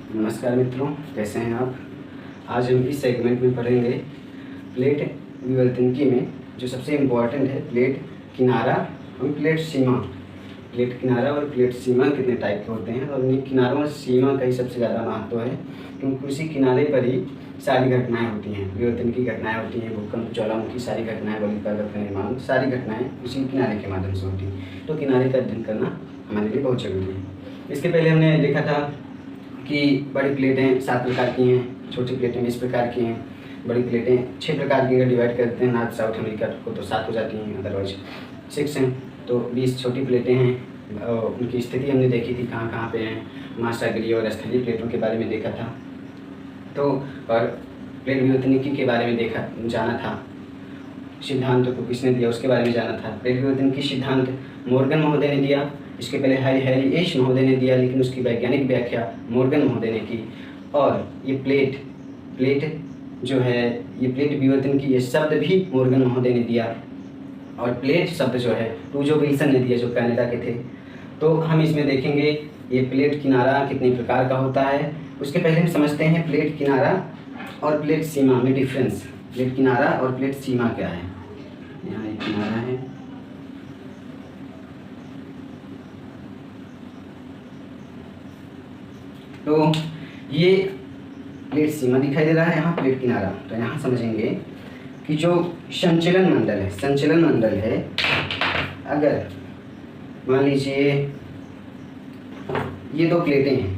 नमस्कार मित्रों, कैसे हैं आप। आज हम इस सेगमेंट में पढ़ेंगे प्लेट विवर्तनिकी में जो सबसे इम्पोर्टेंट है प्लेट किनारा और प्लेट सीमा। प्लेट किनारा और प्लेट सीमा कितने टाइप के होते हैं और उन्हीं किनारों और सीमा का ही सबसे ज़्यादा महत्व है, क्योंकि उसी किनारे पर ही सारी घटनाएं होती हैं। विवर्तनिकी घटनाएं होती हैं, भूकंप, ज्वालामुखी, सारी घटनाएं, बलि पर्वत का निर्माण, सारी घटनाएं उसी किनारे के माध्यम से होती हैं। तो किनारे का अध्ययन करना हमारे लिए बहुत जरूरी है। इसके पहले हमने देखा था कि बड़ी प्लेटें 7 प्रकार की हैं, छोटी प्लेटें 20 प्रकार की हैं, बड़ी प्लेटें 6 प्रकार की अगर डिवाइड करते हैं नॉर्थ साउथ अमेरिका को तो 7 हो जाती हैं, अदरवाइज 6 हैं। तो 20 छोटी प्लेटें हैं। उनकी स्थिति हमने देखी थी कहाँ कहाँ पे हैं, महासागरीय और स्थलीय प्लेटों के बारे में देखा था। तो और प्लेट विवर्तनिकी के बारे में जाना था। सिद्धांत को किसने दिया उसके बारे में जाना था। प्लेट विवर्तनिकी सिद्धांत मॉर्गन महोदय ने दिया। इसके पहले हैरी एश महोदय ने दिया, लेकिन उसकी वैज्ञानिक व्याख्या मॉर्गन महोदय ने की। और ये प्लेट जो है, ये प्लेट विवर्तनिकी ये शब्द भी मॉर्गन महोदय ने दिया। और प्लेट शब्द जो है टूजो विल्सन ने दिया, जो कनाडा के थे। तो हम इसमें देखेंगे ये प्लेट किनारा कितने प्रकार का होता है। उसके पहले हम समझते हैं प्लेट किनारा और प्लेट सीमा में डिफरेंस। प्लेट किनारा और प्लेट सीमा क्या है। यहाँ एक किनारा है, तो ये प्लेट सीमा दिखाई दे रहा है, यहाँ प्लेट किनारा। तो यहाँ समझेंगे कि जो संचलन मंडल है, अगर मान लीजिए ये 2 प्लेटें हैं,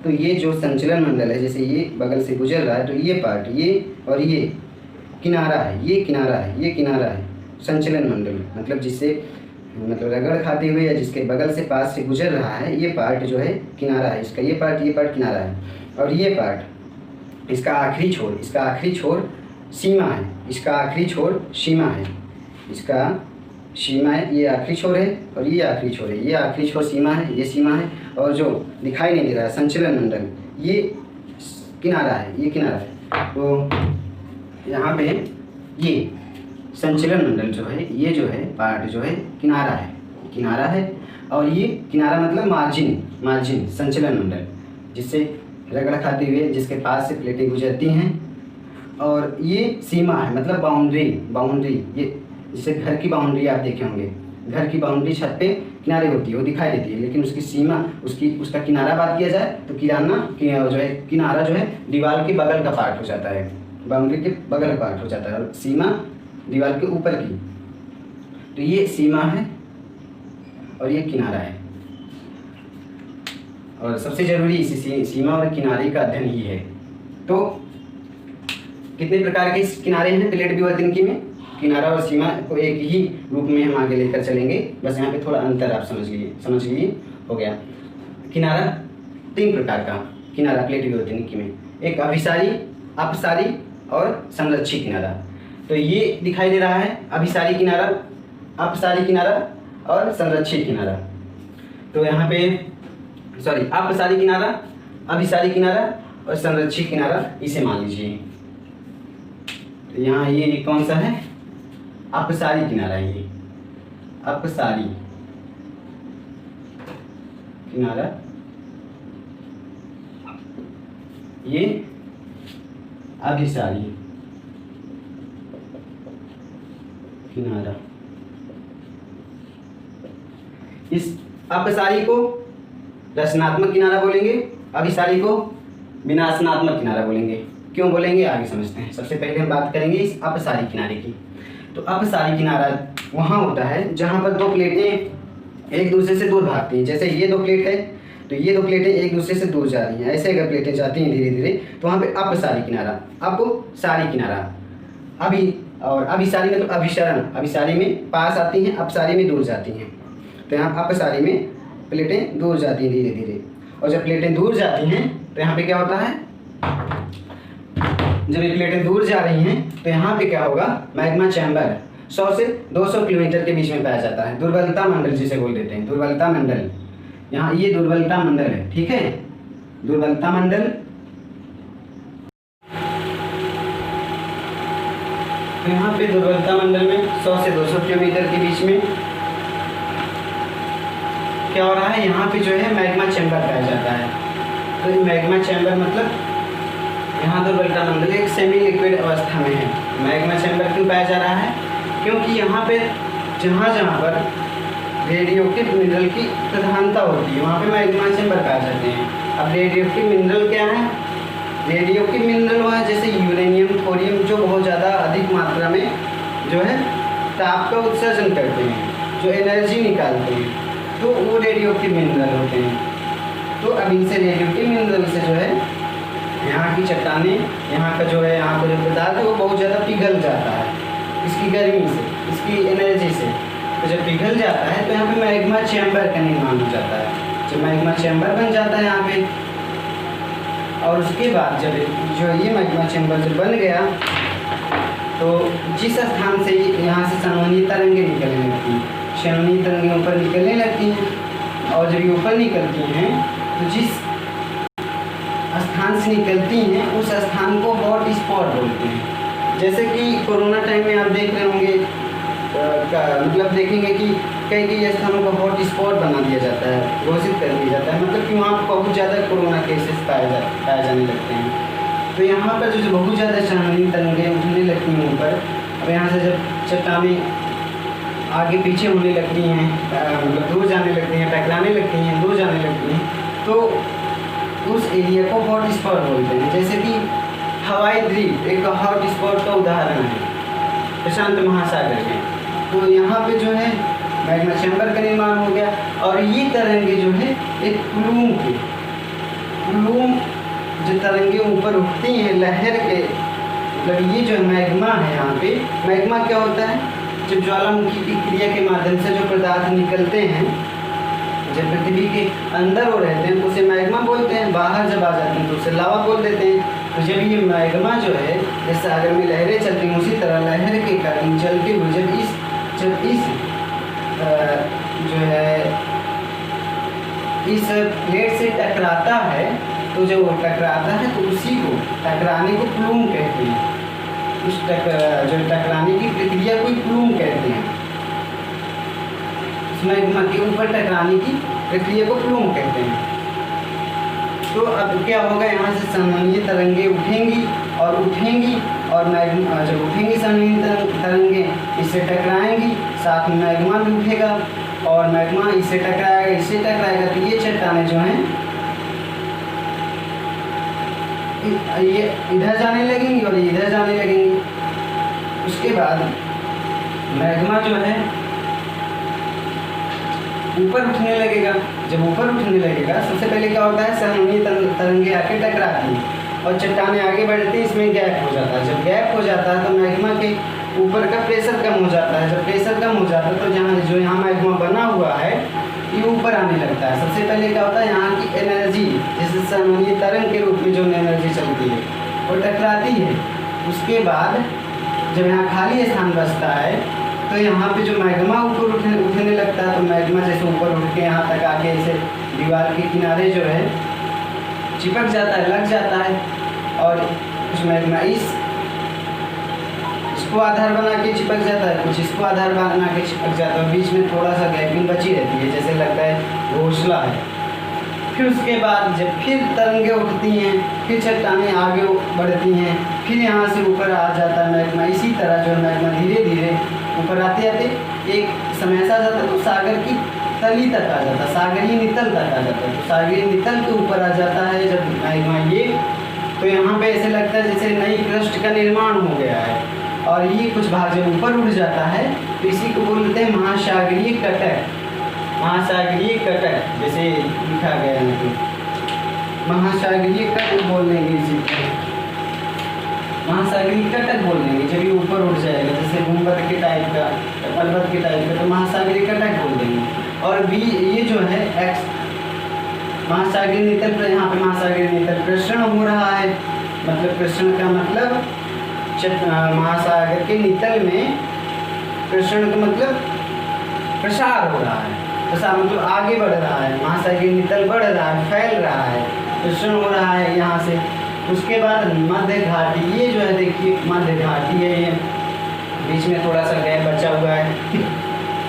तो ये जो संचलन मंडल है, जैसे ये बगल से गुजर रहा है, तो ये पार्ट, ये और ये किनारा है, ये किनारा है संचलन मंडल। मतलब जिससे रगड़ खाते हुए या जिसके बगल से पास से गुजर रहा है, ये पार्ट जो है किनारा है इसका। ये पार्ट किनारा है। और ये पार्ट, इसका आखिरी छोर सीमा है। इसका आखिरी छोर सीमा है, इसका सीमा है, ये आखिरी छोर है और ये आखिरी छोर है। ये आखिरी छोर सीमा है, ये सीमा है। और जो दिखाई नहीं दे रहा है संचलन मंडल, ये किनारा है, ये किनारा है। तो यहाँ पे ये संचलन मंडल जो है, ये जो है पार्ट जो है किनारा है। और ये किनारा मतलब मार्जिन संचलन मंडल, जिससे रगड़ खाते हुए जिसके पास से प्लेटें गुजरती हैं। और ये सीमा है, मतलब बाउंड्री, ये जैसे घर की बाउंड्री आप देखे होंगे, घर की बाउंड्री छत पे किनारे होती है, वो दिखाई देती है, लेकिन उसकी सीमा, उसका किनारा बात किया जाए तो किनारा जो है दीवार के बगल का पार्ट हो जाता है, बाउंड्री के बगल का पार्ट हो जाता है, और सीमा दीवार के ऊपर की। तो ये सीमा है और ये किनारा है। और सबसे जरूरी इसी सीमा और किनारे का अध्ययन ही है। तो कितने प्रकार के किनारे हैं प्लेट विवर्तनिकी में। किनारा और सीमा को एक ही रूप में हम आगे लेकर चलेंगे, बस यहाँ पे थोड़ा अंतर आप समझ लीजिए हो गया। किनारा 3 प्रकार का किनारा प्लेट विवर्तनिकी में, एक अभिसारी, अपसारी और संरक्षित किनारा। तो ये दिखाई दे रहा है अभिसारी किनारा, अपसारी किनारा और संरक्षित किनारा। तो यहाँ पे अपसारी किनारा, अभिसारी किनारा और संरक्षित किनारा, इसे मान लीजिए। तो यहाँ ये कौन सा है, अपसारी किनारा है। ये अपसारी किनारा, ये अभिसारी किनारा। इस अपसारी को रचनात्मक किनारा बोलेंगे, अभिसारी को विनाशनात्मक किनारा बोलेंगे। क्यों बोलेंगे आगे समझते हैं। सबसे पहले हम बात करेंगे इस अपसारी किनारे की। तो अपसारी किनारा वहाँ होता है जहाँ पर 2 प्लेटें एक दूसरे से दूर भागती हैं। जैसे ये 2 प्लेट है, तो ये 2 प्लेटें एक दूसरे से दूर जा रही हैं। ऐसे अगर प्लेटें जाती हैं धीरे धीरे, तो वहाँ पे अपसारी किनारा, अपसारी किनारा। और अभिसारी मतलब अभिसरण, अभिसारी में पास आती हैं, अपसारी में दूर जाती हैं। तो यहाँ अपसारी में प्लेटें दूर जाती हैं धीरे धीरे। और जब प्लेटें दूर जाती हैं तो यहाँ पे क्या होता है, जब ये प्लेटें दूर जा रही हैं तो यहाँ पे क्या होगा, मैग्मा चैम्बर 100 से 200 किलोमीटर के बीच में पाया जाता है। दुर्बलता मंडल जिसे बोल देते हैं, दुर्बलता मंडल। यहाँ ये दुर्बलता मंडल है, ठीक है, दुर्बलता मंडल। तो यहाँ पे दुर्बलता मंडल में 100 से 200 किलोमीटर के बीच में क्या हो रहा है, यहाँ पे जो है मैग्मा चैम्बर पाया जाता है। तो मैग्मा चैम्बर मतलब यहाँ तो बल्टा मंडल एक सेमी लिक्विड अवस्था में है। मैग्मा चैम्बर क्यों पाया जा रहा है? क्योंकि यहाँ पे जहाँ जहाँ पर रेडियोएक्टिव मिनरल की प्रधानता होती है वहाँ पे मैग्मा चैम्बर पाए जाते हैं। अब रेडियोएक्टिव मिनरल क्या है? रेडियोएक्टिव मिनरल वह है जैसे यूरेनियम, थोरियम, जो बहुत ज़्यादा अधिक मात्रा में जो है ताप का उत्सर्जन करते हैं, जो एनर्जी निकालते हैं, तो वो रेडियोएक्टिव मिनरल होते हैं। तो अब इनसे रेडियोएक्टिव मिनरल से जो है यहाँ की चट्टानें, यहाँ का जो है यहाँ का जो पदार्थ है वो बहुत ज़्यादा पिघल जाता है इसकी गर्मी से, इसकी एनर्जी से। तो जब पिघल जाता है तो यहाँ पे मैग्मा चैम्बर का निर्माण हो जाता है। जब मैग्मा चैम्बर बन जाता है यहाँ पे, और उसके बाद जब जो ये मैग्मा चैम्बर जब बन गया तो जिस स्थान से यहाँ से संवहनीय तरंगें निकलने लगती हैं, संवहनीय तरंगें ऊपर निकलने लगती हैं, और जब ये ऊपर निकलती हैं तो जिस स्थान से निकलती हैं उस स्थान को हॉट स्पॉट बोलते हैं। जैसे कि कोरोना टाइम में आप देख रहे होंगे, मतलब देखेंगे कि कई कई स्थानों को हॉट स्पॉट बना दिया जाता है, घोषित कर दिया जाता है, मतलब कि वहाँ पर बहुत ज़्यादा कोरोना केसेस पाए जाने लगते हैं। तो यहाँ पर जो बहुत ज़्यादा संवहनीय तरंगें उठने लगती हैं ऊपर, अब यहाँ से जब चट्टानें आगे पीछे होने लगती हैं, मतलब दूर जाने लगती हैं, टकराने लगती हैं, दूर जाने लगती हैं, तो उस एरिया को हॉट स्पॉट बोलते हैं। जैसे कि हवाई द्वीप एक हॉट स्पॉट का उदाहरण है प्रशांत महासागर में। तो यहाँ पे जो है मैग्मा चैम्बर का निर्माण हो गया, और ये तरंगे जो है एक प्लूम जो तरंगे ऊपर उठती हैं लहर के, मतलब ये जो मैग्मा है यहाँ पे, मैग्मा क्या होता है? जब ज्वालामुखी की क्रिया के माध्यम से जो पदार्थ निकलते हैं, जब पृथ्वी के अंदर वो रहते हैं तो उसे मैग्मा बोलते हैं, बाहर जब आ जाते हैं तो उसे लावा बोल देते हैं। तो जब ये मैग्मा जो है जैसे सागर में लहरें चलती हैं, उसी तरह लहर के कारण चलते हुए जब इस जो है इस प्लेट से टकराता है, तो जब वो टकराता है तो उसी को टकराने को प्लूम कहते हैं। उस जो टकराने की प्रक्रिया को प्लूम कहते हैं। उस मैग्मा के ऊपर टकराने की प्रक्रिया को प्लूम कहते हैं। तो अब क्या होगा, यहाँ से संवहनीय तरंगे उठेंगी और मैग्मा जब उठेंगी संवहनीय तरंगें इससे टकराएंगी, साथ में मैग्मा भी उठेगा और मैग्मा इससे टकराएगा, तो ये चट्टानें जो हैं ये इधर जाने लगेंगी और इधर जाने लगेंगी। उसके बाद मैग्मा जो है ऊपर उठने लगेगा। जब ऊपर उठने लगेगा, सबसे पहले क्या होता है, संवहनीय तरंगे आके टकराती हैं और चट्टानें आगे बढ़ती हैं, इसमें गैप हो जाता है। जब गैप हो जाता है तो मैग्मा के ऊपर का प्रेशर कम हो जाता है। जब प्रेशर कम हो जाता है तो यहाँ मैग्मा बना हुआ है ये ऊपर आने लगता है। सबसे पहले क्या होता है, यहाँ की एनर्जी जैसे संवहनीय तरंग के रूप में जो एनर्जी चलती है वो टकराती है। उसके बाद जब यहाँ खाली स्थान बचता है तो यहाँ पे जो मैग्मा ऊपर उठने लगता है, तो मैग्मा जैसे ऊपर उठ के यहाँ तक आके ऐसे दीवार के किनारे जो है चिपक जाता है, लग जाता है, और कुछ मैग्मा इसको आधार बना के चिपक जाता है, कुछ इसको आधार बना के चिपक जाता है, बीच में थोड़ा सा गैपिंग बची रहती है, जैसे लगता है घोंसला है। फिर उसके बाद जब फिर तरंगे उठती हैं, फिर चट्टानें आगे बढ़ती हैं, फिर यहाँ से ऊपर आ जाता है मैग्मा। इसी तरह जो मैग्मा धीरे धीरे ऊपर आते आते एक समय ऐसा आ जाता है तो सागर की तली तक आ जाता है, सागरीय नितल तक आ जाता है। तो सागरीय नितल के ऊपर आ जाता है जब मैग्मा ये, तो यहाँ पे ऐसे लगता है जैसे नई क्रस्ट का निर्माण हो गया है। और ये कुछ भाग जब ऊपर उठ जाता है तो इसी को बोलते हैं महासागरीय कटक। महासागरीय कटक जैसे लिखा गया है, महासागरीय कटक बोल देंगे इसी को, महासागरीय कटक बोल देंगे जब ये ऊपर उठ जाएगा, जैसे गुंबद के टाइप का, पर्वत के टाइप का, तो महासागरीय कटक बोल देंगे। और बी ये जो है एक्स महासागरीय नितल पर, यहाँ पे महासागरीय नितल प्रसरण हो रहा है। मतलब प्रसरण का मतलब महासागर के नितल में प्रसरण का मतलब प्रसार हो रहा है, प्रसार मतलब आगे बढ़ रहा है, महासागरीय नितल बढ़ रहा है, फैल रहा है, प्रसरण हो रहा है यहाँ से। उसके बाद मध्य घाटी, ये जो है देखिए मध्य घाटी है, ये बीच में थोड़ा सा गैप बचा हुआ है।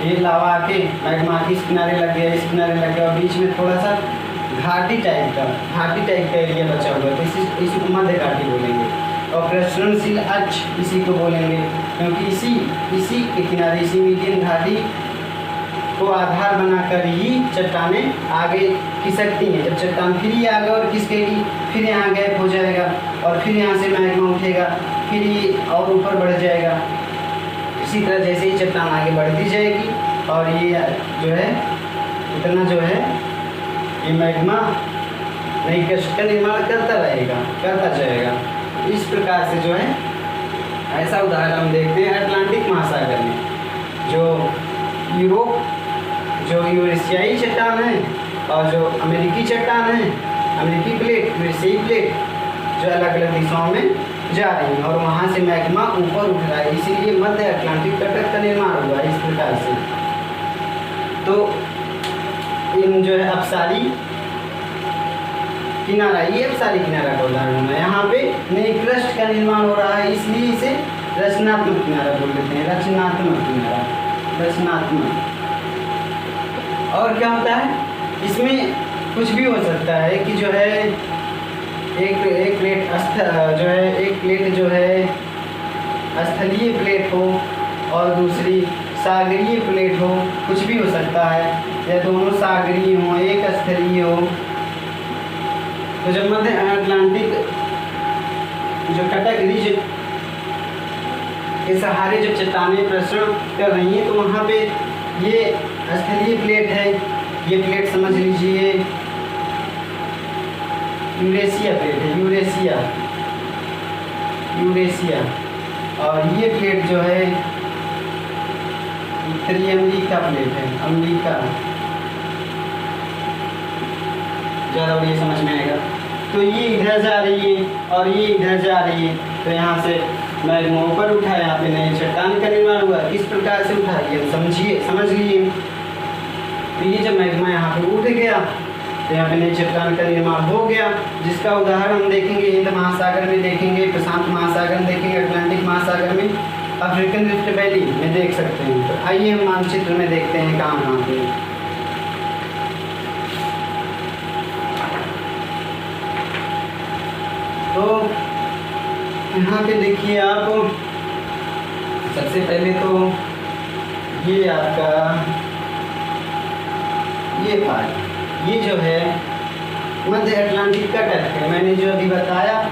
ये लावा आके मैग्मा के इस किनारे लग गया, इस किनारे लग गया, और बीच में थोड़ा सा घाटी टाइप का एरिया बचा हुआ है, तो इसी को मध्य घाटी बोलेंगे। और प्रसरणशील अक्ष इसी को बोलेंगे, क्योंकि इसी के किनारे, इसी मीडियन घाटी को आधार बनाकर ही चट्टानें आगे खिसकती हैं। जब चट्टान फिर ये आगे और खिसकेगी, फिर यहाँ गैप हो जाएगा और फिर यहाँ से मैग्मा उठेगा, फिर ये और ऊपर बढ़ जाएगा। इसी तरह जैसे ही चट्टान आगे बढ़ती जाएगी और ये जो है इतना जो है ये मैग्मा नई क्रस्ट का निर्माण करता जाएगा। इस प्रकार से जो है ऐसा उदाहरण हम देखते हैं अटलांटिक महासागर में, जो यूरेशियाई चट्टान है और जो अमेरिकी चट्टान है, अमेरिकी प्लेट, यूरेशियाई प्लेट, जो अलग अलग दिशाओं में जा रही है और वहाँ से मैग्मा ऊपर उठ रहा है, इसीलिए मध्य अटलांटिक कटक का निर्माण हुआ इस प्रकार से। तो इन जो है अपसारी किनारा, ये अपसारी किनारा का उदाहरण है। यहाँ पे नई क्रस्ट का निर्माण हो रहा है, इसलिए इसे रचनात्मक किनारा बोल देते हैं। रचनात्मक किनारा, रचनात्मक। और क्या होता है इसमें, कुछ भी हो सकता है कि जो है एक प्लेट जो है स्थलीय प्लेट हो और दूसरी सागरीय प्लेट हो, कुछ भी हो सकता है, या दोनों सागरीय हो, एक स्थलीय हो। तो जब मध्य अटलांटिक जो कटक रिज के सहारे जो चट्टानें प्रसरण कर रही हैं, तो वहाँ पे ये स्थलीय प्लेट है, ये प्लेट समझ लीजिए यूरेशिया प्लेट है, यूरेशिया। और ये प्लेट जो है उत्तरी अमेरिका प्लेट है, अमेरिका। ज़्यादा बढ़िया समझ में आएगा। तो ये इधर जा रही है और ये इधर जा रही है, तो यहाँ से मैग्मा ऊपर उठा है, यहाँ पे नई चट्टान का निर्माण हुआ। किस प्रकार से उठा, ये समझ लीजिए। तो ये जब मैग्मा यहाँ पे उठ गया तो यहाँ पे नई चट्टान का निर्माण हो गया, जिसका उदाहरण हम देखेंगे हिंद महासागर में देखेंगे, प्रशांत महासागर में देखेंगे, अटलांटिक महासागर में, अफ्रीकन रिफ्ट वैली में देख सकते हैं। तो आइए हम मानचित्र में देखते हैं कहाँ पे। तो यहाँ पे देखिए आप, सबसे पहले तो ये आपका ये पार्ट, ये जो है मध्य अटलांटिक का तट है। मैंने जो अभी बताया,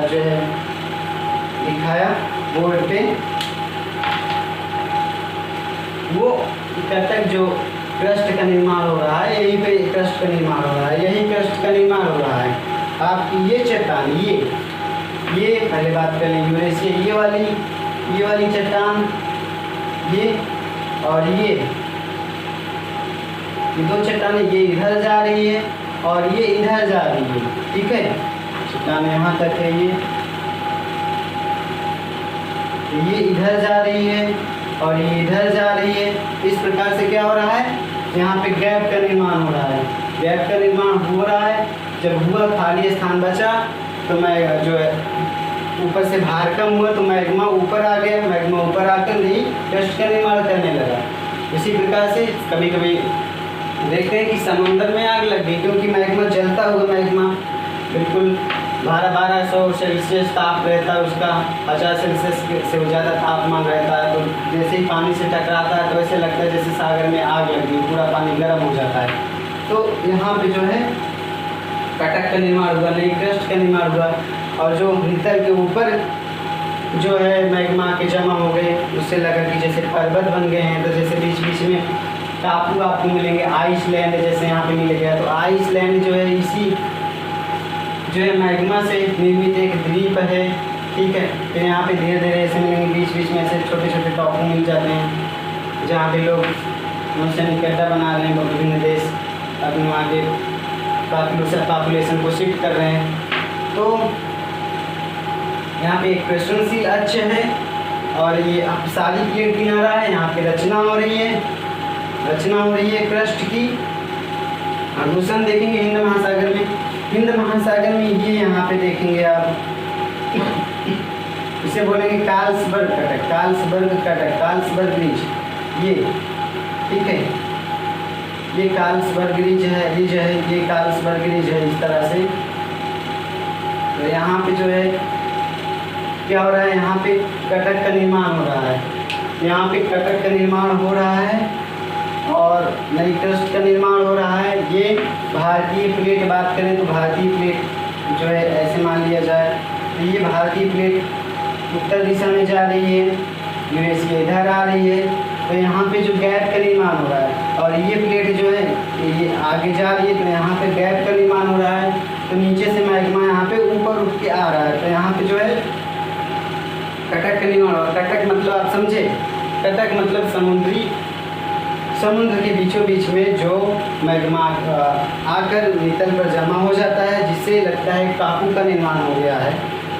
जो है दिखाया बोर्ड पे, वो कटक जो क्रस्ट का निर्माण हो रहा है, यहीं पे क्रस्ट का निर्माण हो रहा है, यही क्रस्ट का निर्माण हो रहा है। आपकी ये चट्टान, ये पहले बात कर लें यूरेशिया, ये वाली चट्टान, ये और ये दो चट्टानें, ये इधर जा रही है और ये इधर जा रही है, ठीक है। चट्टानें यहाँ तक है, ये इधर जा रही है और ये इधर जा रही है। इस प्रकार से क्या हो रहा है, यहाँ पे गैप का निर्माण हो रहा है। गैप का निर्माण हो रहा है, जब हुआ खाली स्थान बचा तो मैं जो है ऊपर से भार कम हुआ तो मैग्मा ऊपर आ गया, मैग्मा ऊपर आकर नई क्रस्ट का निर्माण करने लगा। इसी प्रकार से कभी कभी देखते हैं कि समंदर में आग लग गई, क्योंकि मैग्मा जलता हुआ मैग्मा बिल्कुल 1200 सेल्सियस ताप रहता है उसका, 50 सेल्सियस से ज़्यादा तापमान रहता है। तो जैसे ही पानी से टकराता है तो ऐसे लगता है जैसे सागर में आग लग गई, पूरा पानी गर्म हो जाता है। तो यहाँ पे जो है कटक का निर्माण हुआ, नई क्रस्ट का निर्माण हुआ, और जो भीतर के ऊपर जो है मैग्मा के जमा हो गए, उससे लगा कि जैसे पर्वत बन गए हैं। तो जैसे बीच बीच में टापू आपको मिलेंगे, आइसलैंड जैसे यहाँ पे मिल गया। तो आइसलैंड जो है इसी जो है मैग्मा से निर्मित एक द्वीप है, ठीक है। फिर यहाँ पे धीरे धीरे ऐसे मिलेंगे, बीच बीच में ऐसे छोटे छोटे टापू मिल जाते हैं, जहाँ पे लोग उनसे निकटता बना रहे हैं, विभिन्न देश अपने वहाँ के पॉपुलेशन को शिफ्ट कर रहे हैं। तो यहाँ पे एक प्रश्नशील अक्ष है और ये अपसारी प्लेट किनारा है, यहाँ पे रचना हो रही है क्रस्ट की। आभूषण देखेंगे हिंद महासागर में, ये यहाँ पे देखेंगे आप, इसे बोलेंगे कार्लसबर्ग कटक, कार्लसबर्ग रिज, ये ठीक है। ये कार्लसबर्ग रिज है, ये कार्लसबर्ग रिज है, इस तरह से। तो यहाँ पे जो है क्या हो रहा है, यहाँ पे कटक का निर्माण हो रहा है, यहाँ पे कटक का निर्माण हो रहा है और नई क्रस्ट का निर्माण हो रहा है। ये भारतीय प्लेट बात करें तो भारतीय प्लेट जो है ऐसे मान लिया जाए, तो ये भारतीय प्लेट उत्तर दिशा में जा रही है, यूरेशिया इधर आ रही है, तो यहाँ पे जो गैप का निर्माण हो रहा है और ये प्लेट जो है ये आगे जा रही है, तो यहाँ पे गैप का निर्माण हो रहा है, तो नीचे से मैग्मा यहाँ पे ऊपर उठ के आ रहा है, तो यहाँ पे जो है कटक का निर्माण हो रहा है। कटक मतलब आप समझे, कटक मतलब समुद्र के बीचों बीच में जो मैग्मा आकर नितल पर जमा हो जाता है, जिससे लगता है टापू का निर्माण हो गया है।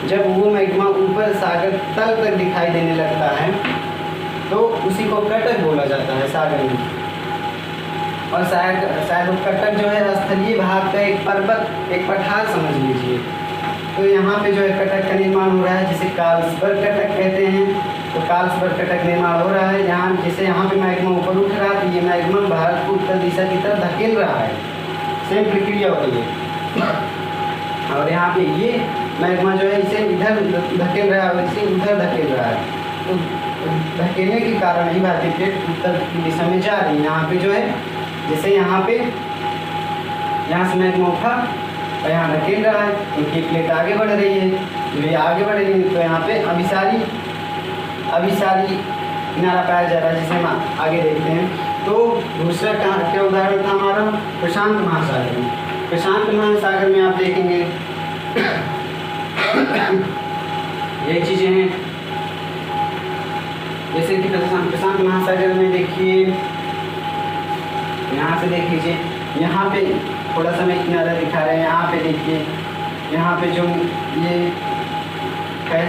जब वो मैग्मा ऊपर सागर तल तक दिखाई देने लगता है तो उसी को कटक बोला जाता है सागर में। और शायद कटक जो है स्थलीय भाग का एक पर्वत, एक पठार समझ लीजिए। तो यहाँ पे जो है कटक का निर्माण हो रहा है, जिसे कार्लसबर्ग कटक कहते हैं। तो कार्लसबर्ग कटक निर्माण हो रहा है यहाँ, जैसे यहाँ पे मैग्मा ऊपर उठ रहा है, तो ये मैग्मा भारत को उत्तर दिशा की तरफ धकेल रहा है, सेम प्रक्रिया हो रही है। और यहाँ पे ये मैग्मा जो है इसे इधर धकेल रहा है, इसे उधर धकेल रहा है, तो धकेलने के कारण ही भारतीय प्लेट उत्तर की दिशा में जा रही है। यहाँ पे जो है जैसे यहाँ से मैग्मा उठा और यहाँ धकेल रहा है, क्योंकि प्लेट आगे बढ़ रही है, जो ये आगे बढ़ रही है, तो यहाँ पे अभिसारी किनारा पाया जा रहा है, जिसे हम आगे देखते हैं। तो दूसरा क्या उदाहरण था हमारा, प्रशांत महासागर में। प्रशांत महासागर में आप देखेंगे ये चीज़ें हैं, जैसे कि प्रशांत महासागर में देखिए, यहाँ से देख लीजिए, यहाँ पे थोड़ा सा मैं किनारा दिखा रहे हैं, यहाँ पे देखिए, यहाँ पे जो ये है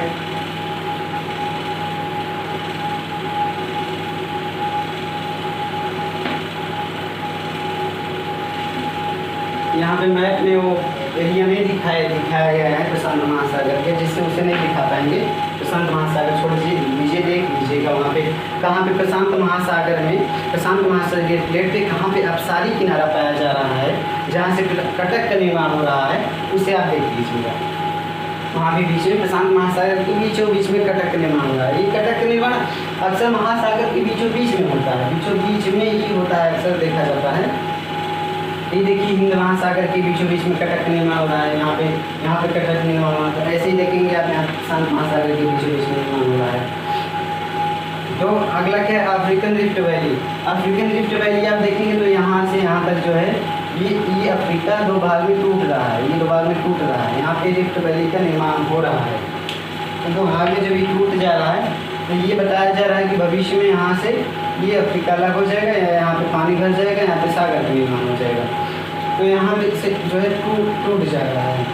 यहाँ पे मैप में वो एरिया नहीं दिखाया गया है प्रशांत महासागर के, जिससे उसे नहीं दिखा पाएंगे। प्रशांत महासागर छोड़ लीजिए, देख लीजिएगा वहाँ पे कहाँ पे प्रशांत महासागर के प्लेट पे कहाँ पे अपसारी किनारा पाया जा रहा है, जहाँ से कटक का निर्माण हो रहा है, उसे आप देख लीजिएगा। वहाँ भी बीच में प्रशांत महासागर के बीचों बीच में कटक का निर्माण हो रहा है। ये कटक का निर्माण अक्सर महासागर के बीचों बीच में होता है, बीचों बीच में ही होता है, अक्सर देखा जाता है। ये देखिए हिंद महासागर के बीचों बीच में कटक निर्माण हो रहा है, यहाँ पे कटक निर्माण हो रहा है। ऐसे ही देखेंगे आप यहाँ प्रशांत महासागर के बीचों बीच में निर्माण हो रहा है। तो अगला क्या है, African rift valley. African rift valley आप देखेंगे तो यहाँ से यहाँ तक जो है ये अफ्रीका दो भाग में टूट रहा है, ये दो भाग में टूट रहा है। यहाँ पे रिफ्ट वैली का निर्माण हो रहा है, तो दो भाग में जब ये टूट जा रहा है तो ये बताया जा रहा है कि भविष्य में यहाँ से ये अफ्रीका अलग हो जाएगा, या यहाँ पे पानी भर जाएगा, यहाँ पे सागर का निर्माण हो जाएगा। तो यहाँ पे से जो है टूट जा रहा है।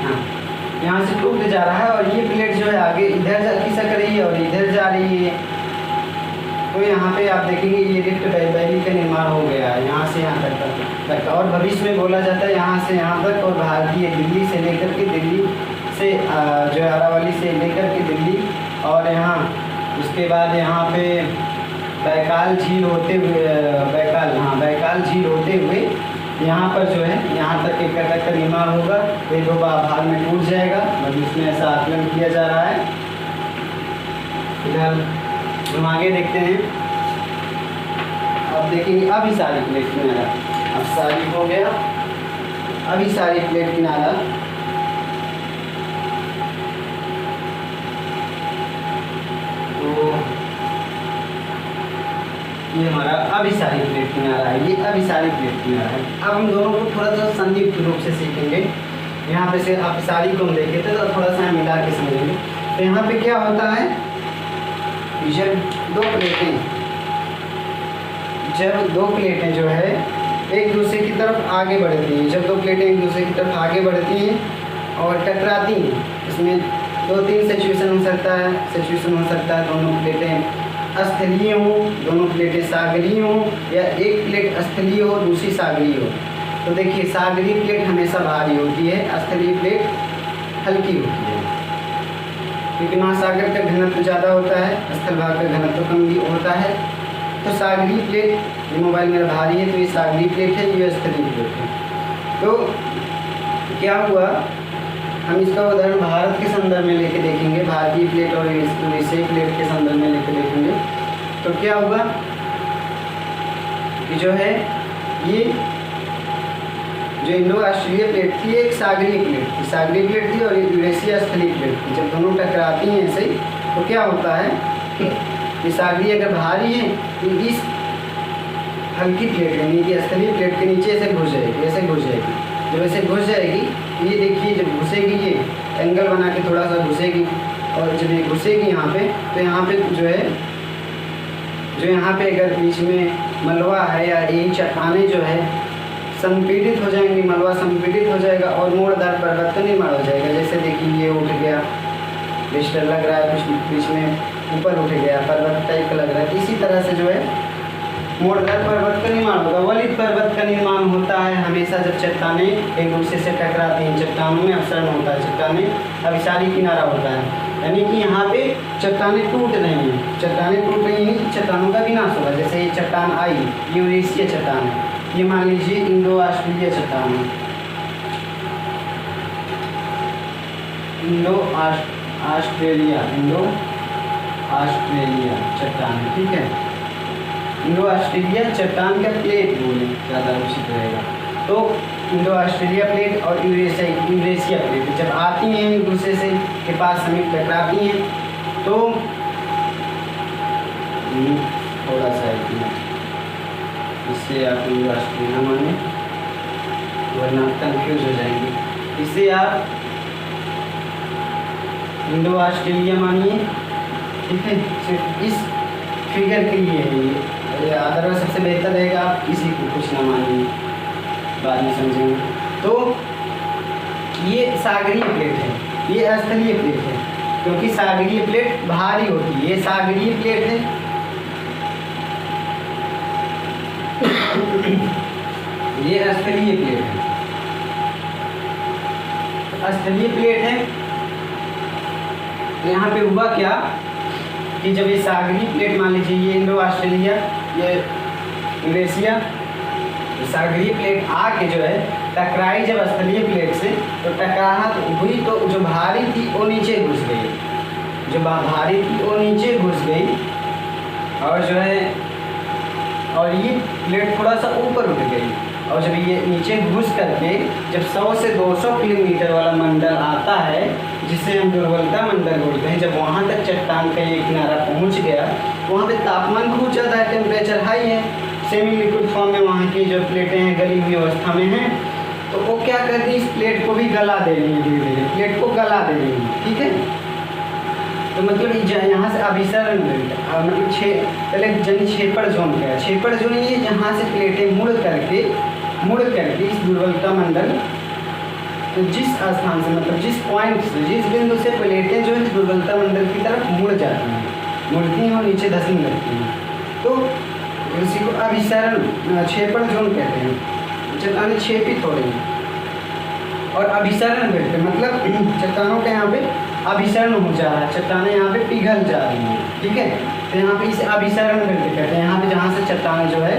हाँ, यहाँ से टूट जा रहा है और ये प्लेट जो है आगे इधर खिसक रही है और इधर जा रही है। तो यहाँ पे आप देखेंगे ये रिफ्ट वैली का निर्माण हो गया है, यहाँ से यहाँ तक। और भविष्य में बोला जाता है यहाँ से यहाँ तक, और भारतीय दिल्ली से लेकर के दिल्ली से जो है अरावली से लेकर के दिल्ली, और यहाँ उसके बाद यहाँ पे बैकाल झील होते हुए बैकाल झील होते हुए यहाँ पर जो है यहाँ तक एक कटक का निर्माण होगा। ये दो भाग में टूट जाएगा, भविष्य में ऐसा आकलन किया जा रहा है। इधर हम आगे देखते हैं, अब देखेंगे अभिसारी प्लेट किनारा। अब सारी हो गया, अभिसारी प्लेट किनारा। तो ये हमारा अभिसारी प्लेट किनारा है, ये अभिसारी प्लेट किनारा है। अब हम दोनों को थोड़ा सा संयुक्त रूप से सीखेंगे। यहाँ पे से अभिसारी को हम देखे थे, तो थोड़ा सा मिला के समझेंगे। तो यहाँ पे क्या होता है, जब दो प्लेटें जो है एक दूसरे की तरफ आगे बढ़ती हैं, जब दो प्लेटें एक दूसरे की तरफ आगे बढ़ती हैं और टकराती हैं, इसमें दो तीन सिचुएशन हो सकता है। दोनों प्लेटें स्थलीय हो, दोनों प्लेटें सागरीय हो, या एक प्लेट स्थलीय हो दूसरी सागरीय हो। तो देखिए सागरीय प्लेट हमेशा भारी होती है, स्थलीय प्लेट हल्की होती है। क्योंकि महासागर का घनत्व ज़्यादा होता है, स्थल भाग का घनत्व कम भी होता है। तो सागरीय प्लेट, ये मोबाइल मेरा भारी है तो ये सागरीय प्लेट है, ये स्थलीय प्लेट है। तो क्या हुआ, हम इसका उदाहरण भारत के संदर्भ में लेके देखेंगे, भारतीय प्लेट और एशियाई प्लेट के संदर्भ में लेके देखेंगे। तो क्या हुआ कि जो है ये जो इंडो ऑस्ट्रेलिया प्लेट थी एक सागरीय प्लेट थी, सागरीय प्लेट थी और यूरेशिया स्थलीय प्लेट थी। जब दोनों टकराती हैं ऐसे ही तो क्या होता है कि सागरीय अगर भारी है तो इस हल्की प्लेट यानी कि स्थलीय प्लेट के नीचे ऐसे घुस जाएगी, ऐसे घुस जाएगी। जब ऐसे घुस जाएगी ये देखिए, जब घुसेगी ये एंगल बना के थोड़ा सा घुसेगी, और जब ये घुसेगी यहाँ पे तो यहाँ पे जो है यहाँ पे अगर बीच में मलबा है या यही चट्टानें जो है संपीड़ित हो जाएंगी, मलबा संपीड़ित हो जाएगा और मोड़दार पर्वत का निर्माण हो जाएगा। जैसे देखिए ये उठ गया, डिस्टर लग रहा है, बीच में ऊपर उठ गया, पर्वत टाइप का लग रहा है। इसी तरह से जो है मोड़दार पर्वत का निर्माण होगा। वलित पर्वत का निर्माण होता है हमेशा जब चट्टानें एक दूसरे से टकराती हैं, चट्टानों में अपसरण होता है, चट्टानें अभिसारी किनारा होता है, यानी कि यहाँ पे चट्टानें टूट रही हैं, चट्टानें टूट रही हैं, चट्टानों का विनाश होगा। जैसे ये चट्टान आई, यूरेशिया चट्टान है, ये मान लीजिए इंडो ऑस्ट्रेलिया चट्टान है, इंडो ऑस्ट्रेलिया चट्टान है, ठीक है। इंडो ऑस्ट्रेलिया चट्टान का प्लेट बोले ज़्यादा उचित रहेगा। तो इंडो ऑस्ट्रेलिया प्लेट और यूरेशिया प्लेट जब आती हैं एक दूसरे से के पास हमें टकराती हैं तो थोड़ा सा इससे आप इंडो ऑस्ट्रेलिया माने वरना कंफ्यूज हो जाएंगे। इससे आप इंडो ऑस्ट्रेलिया मानिए, ठीक है। सिर्फ इस फिगर के लिए है ये, अदरवाइज सबसे बेहतर रहेगा आप किसी को कुछ ना मानिए, बाद में समझेंगे। तो ये सागरीय प्लेट है, ये स्थलीय प्लेट है, क्योंकि सागरीय प्लेट भारी होती है। ये सागरीय प्लेट है, ये स्थलीय प्लेट है, स्थलीय प्लेट है। यहाँ पे हुआ क्या कि जब ये सागरीय प्लेट मान लीजिए ये इंडो ऑस्ट्रेलिया, ये यूरेशिया, सागरीय प्लेट आके जो है टकराई जब स्थलीय प्लेट से, तो टकराहट हुई तो जो भारी थी वो नीचे घुस गई, जो भारी थी वो नीचे घुस गई, और जो है और ये प्लेट थोड़ा सा ऊपर उठ गई, और जब ये नीचे घुस करके जब 100 से 200 किलोमीटर वाला मंडल आता है जिसे हम दुर्बलता मंडल बोलते हैं, जब वहाँ तक चट्टान का ये किनारा पहुँच गया, वहाँ पे तापमान खूब ज़्यादा है, टेम्परेचर हाई है, सेमी लिक्विड फॉर्म में वहाँ की जो प्लेटें हैं गली हुई अवस्था में हैं, तो वो क्या कर रही है, इस प्लेट को भी गला दे रही है, धीरे धीरे प्लेट को गला दे रही है, ठीक है। तो मतलब यहाँ से अभिसरण मतलब पहले छेपड़ जोन क्या है, छेपड़ जोन ये यहाँ से प्लेटें मुड़ करके इस दुर्बलता मंडल, तो जिस स्थान से मतलब जिस पॉइंट से, जिस बिंदु से प्लेटें जो है दुर्बलता मंडल की तरफ मुड़ जाती हैं, मुड़ती हैं और नीचे धंसने लगती हैं, तो इसी को अभिसरण छेपड़ जोन कहते हैं। चट्टानें छेपित हो रही हैं और अभिसरण कहते हैं, मतलब चट्टानों के यहाँ पे अभिसरण हो जा रहा है, चट्टानें यहाँ पे पिघल जा रही हैं, ठीक है। तो यहाँ पे इसे अभिसरण कहते हैं, यहाँ पे जहाँ से चट्टानें जो है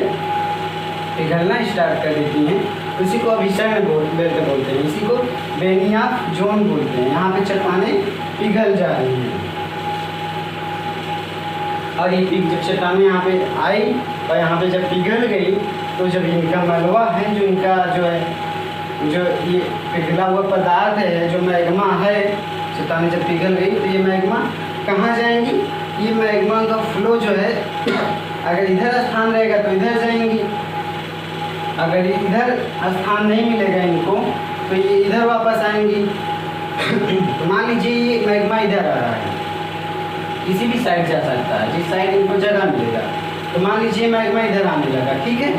पिघलना स्टार्ट कर देती हैं, उसी को अभिसरण बोलते हैं, इसी को बेनियाफ जोन बोलते हैं। यहाँ पे चट्टानें पिघल जा रही हैं और ये जब चट्टानें यहाँ पे आई और यहाँ पे जब पिघल गई, तो जब इनका मलबा है, जो इनका जो है जो ये पिघला हुआ पदार्थ है, जो मैग्मा है, चट्टानें जब पिघल गई तो ये मैग्मा कहाँ जाएंगी, ये मैग्मा का फ्लो जो है अगर इधर स्थान रहेगा तो इधर जाएंगी, अगर इधर स्थान नहीं मिलेगा इनको तो ये इधर वापस आएंगी। तो मान लीजिए ये मैग्मा इधर आ रहा है, किसी भी साइड जा सकता है, जिस साइड इनको जगह मिलेगा। तो मान लीजिए मैग्मा इधर आने लगा, ठीक है।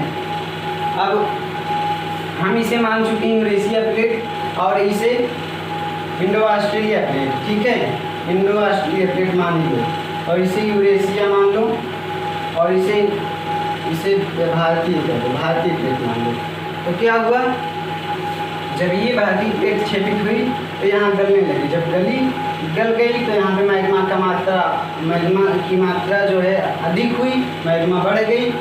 अब हम इसे मान चुके हैं यूरेशिया प्लेट और इसे इंडो ऑस्ट्रेलिया प्लेट, ठीक है, इंडो ऑस्ट्रेलिया प्लेट मान लो, और इसे यूरेशिया मान लो, और इसे भारतीय प्लेट मान लो। तो क्या हुआ, जब ये भारतीय प्लेट छेपित हुई तो यहाँ गलने लगी, जब गली गल गई तो यहाँ पे मैग्मा की मात्रा जो है अधिक हुई, मैग्मा बढ़ गई।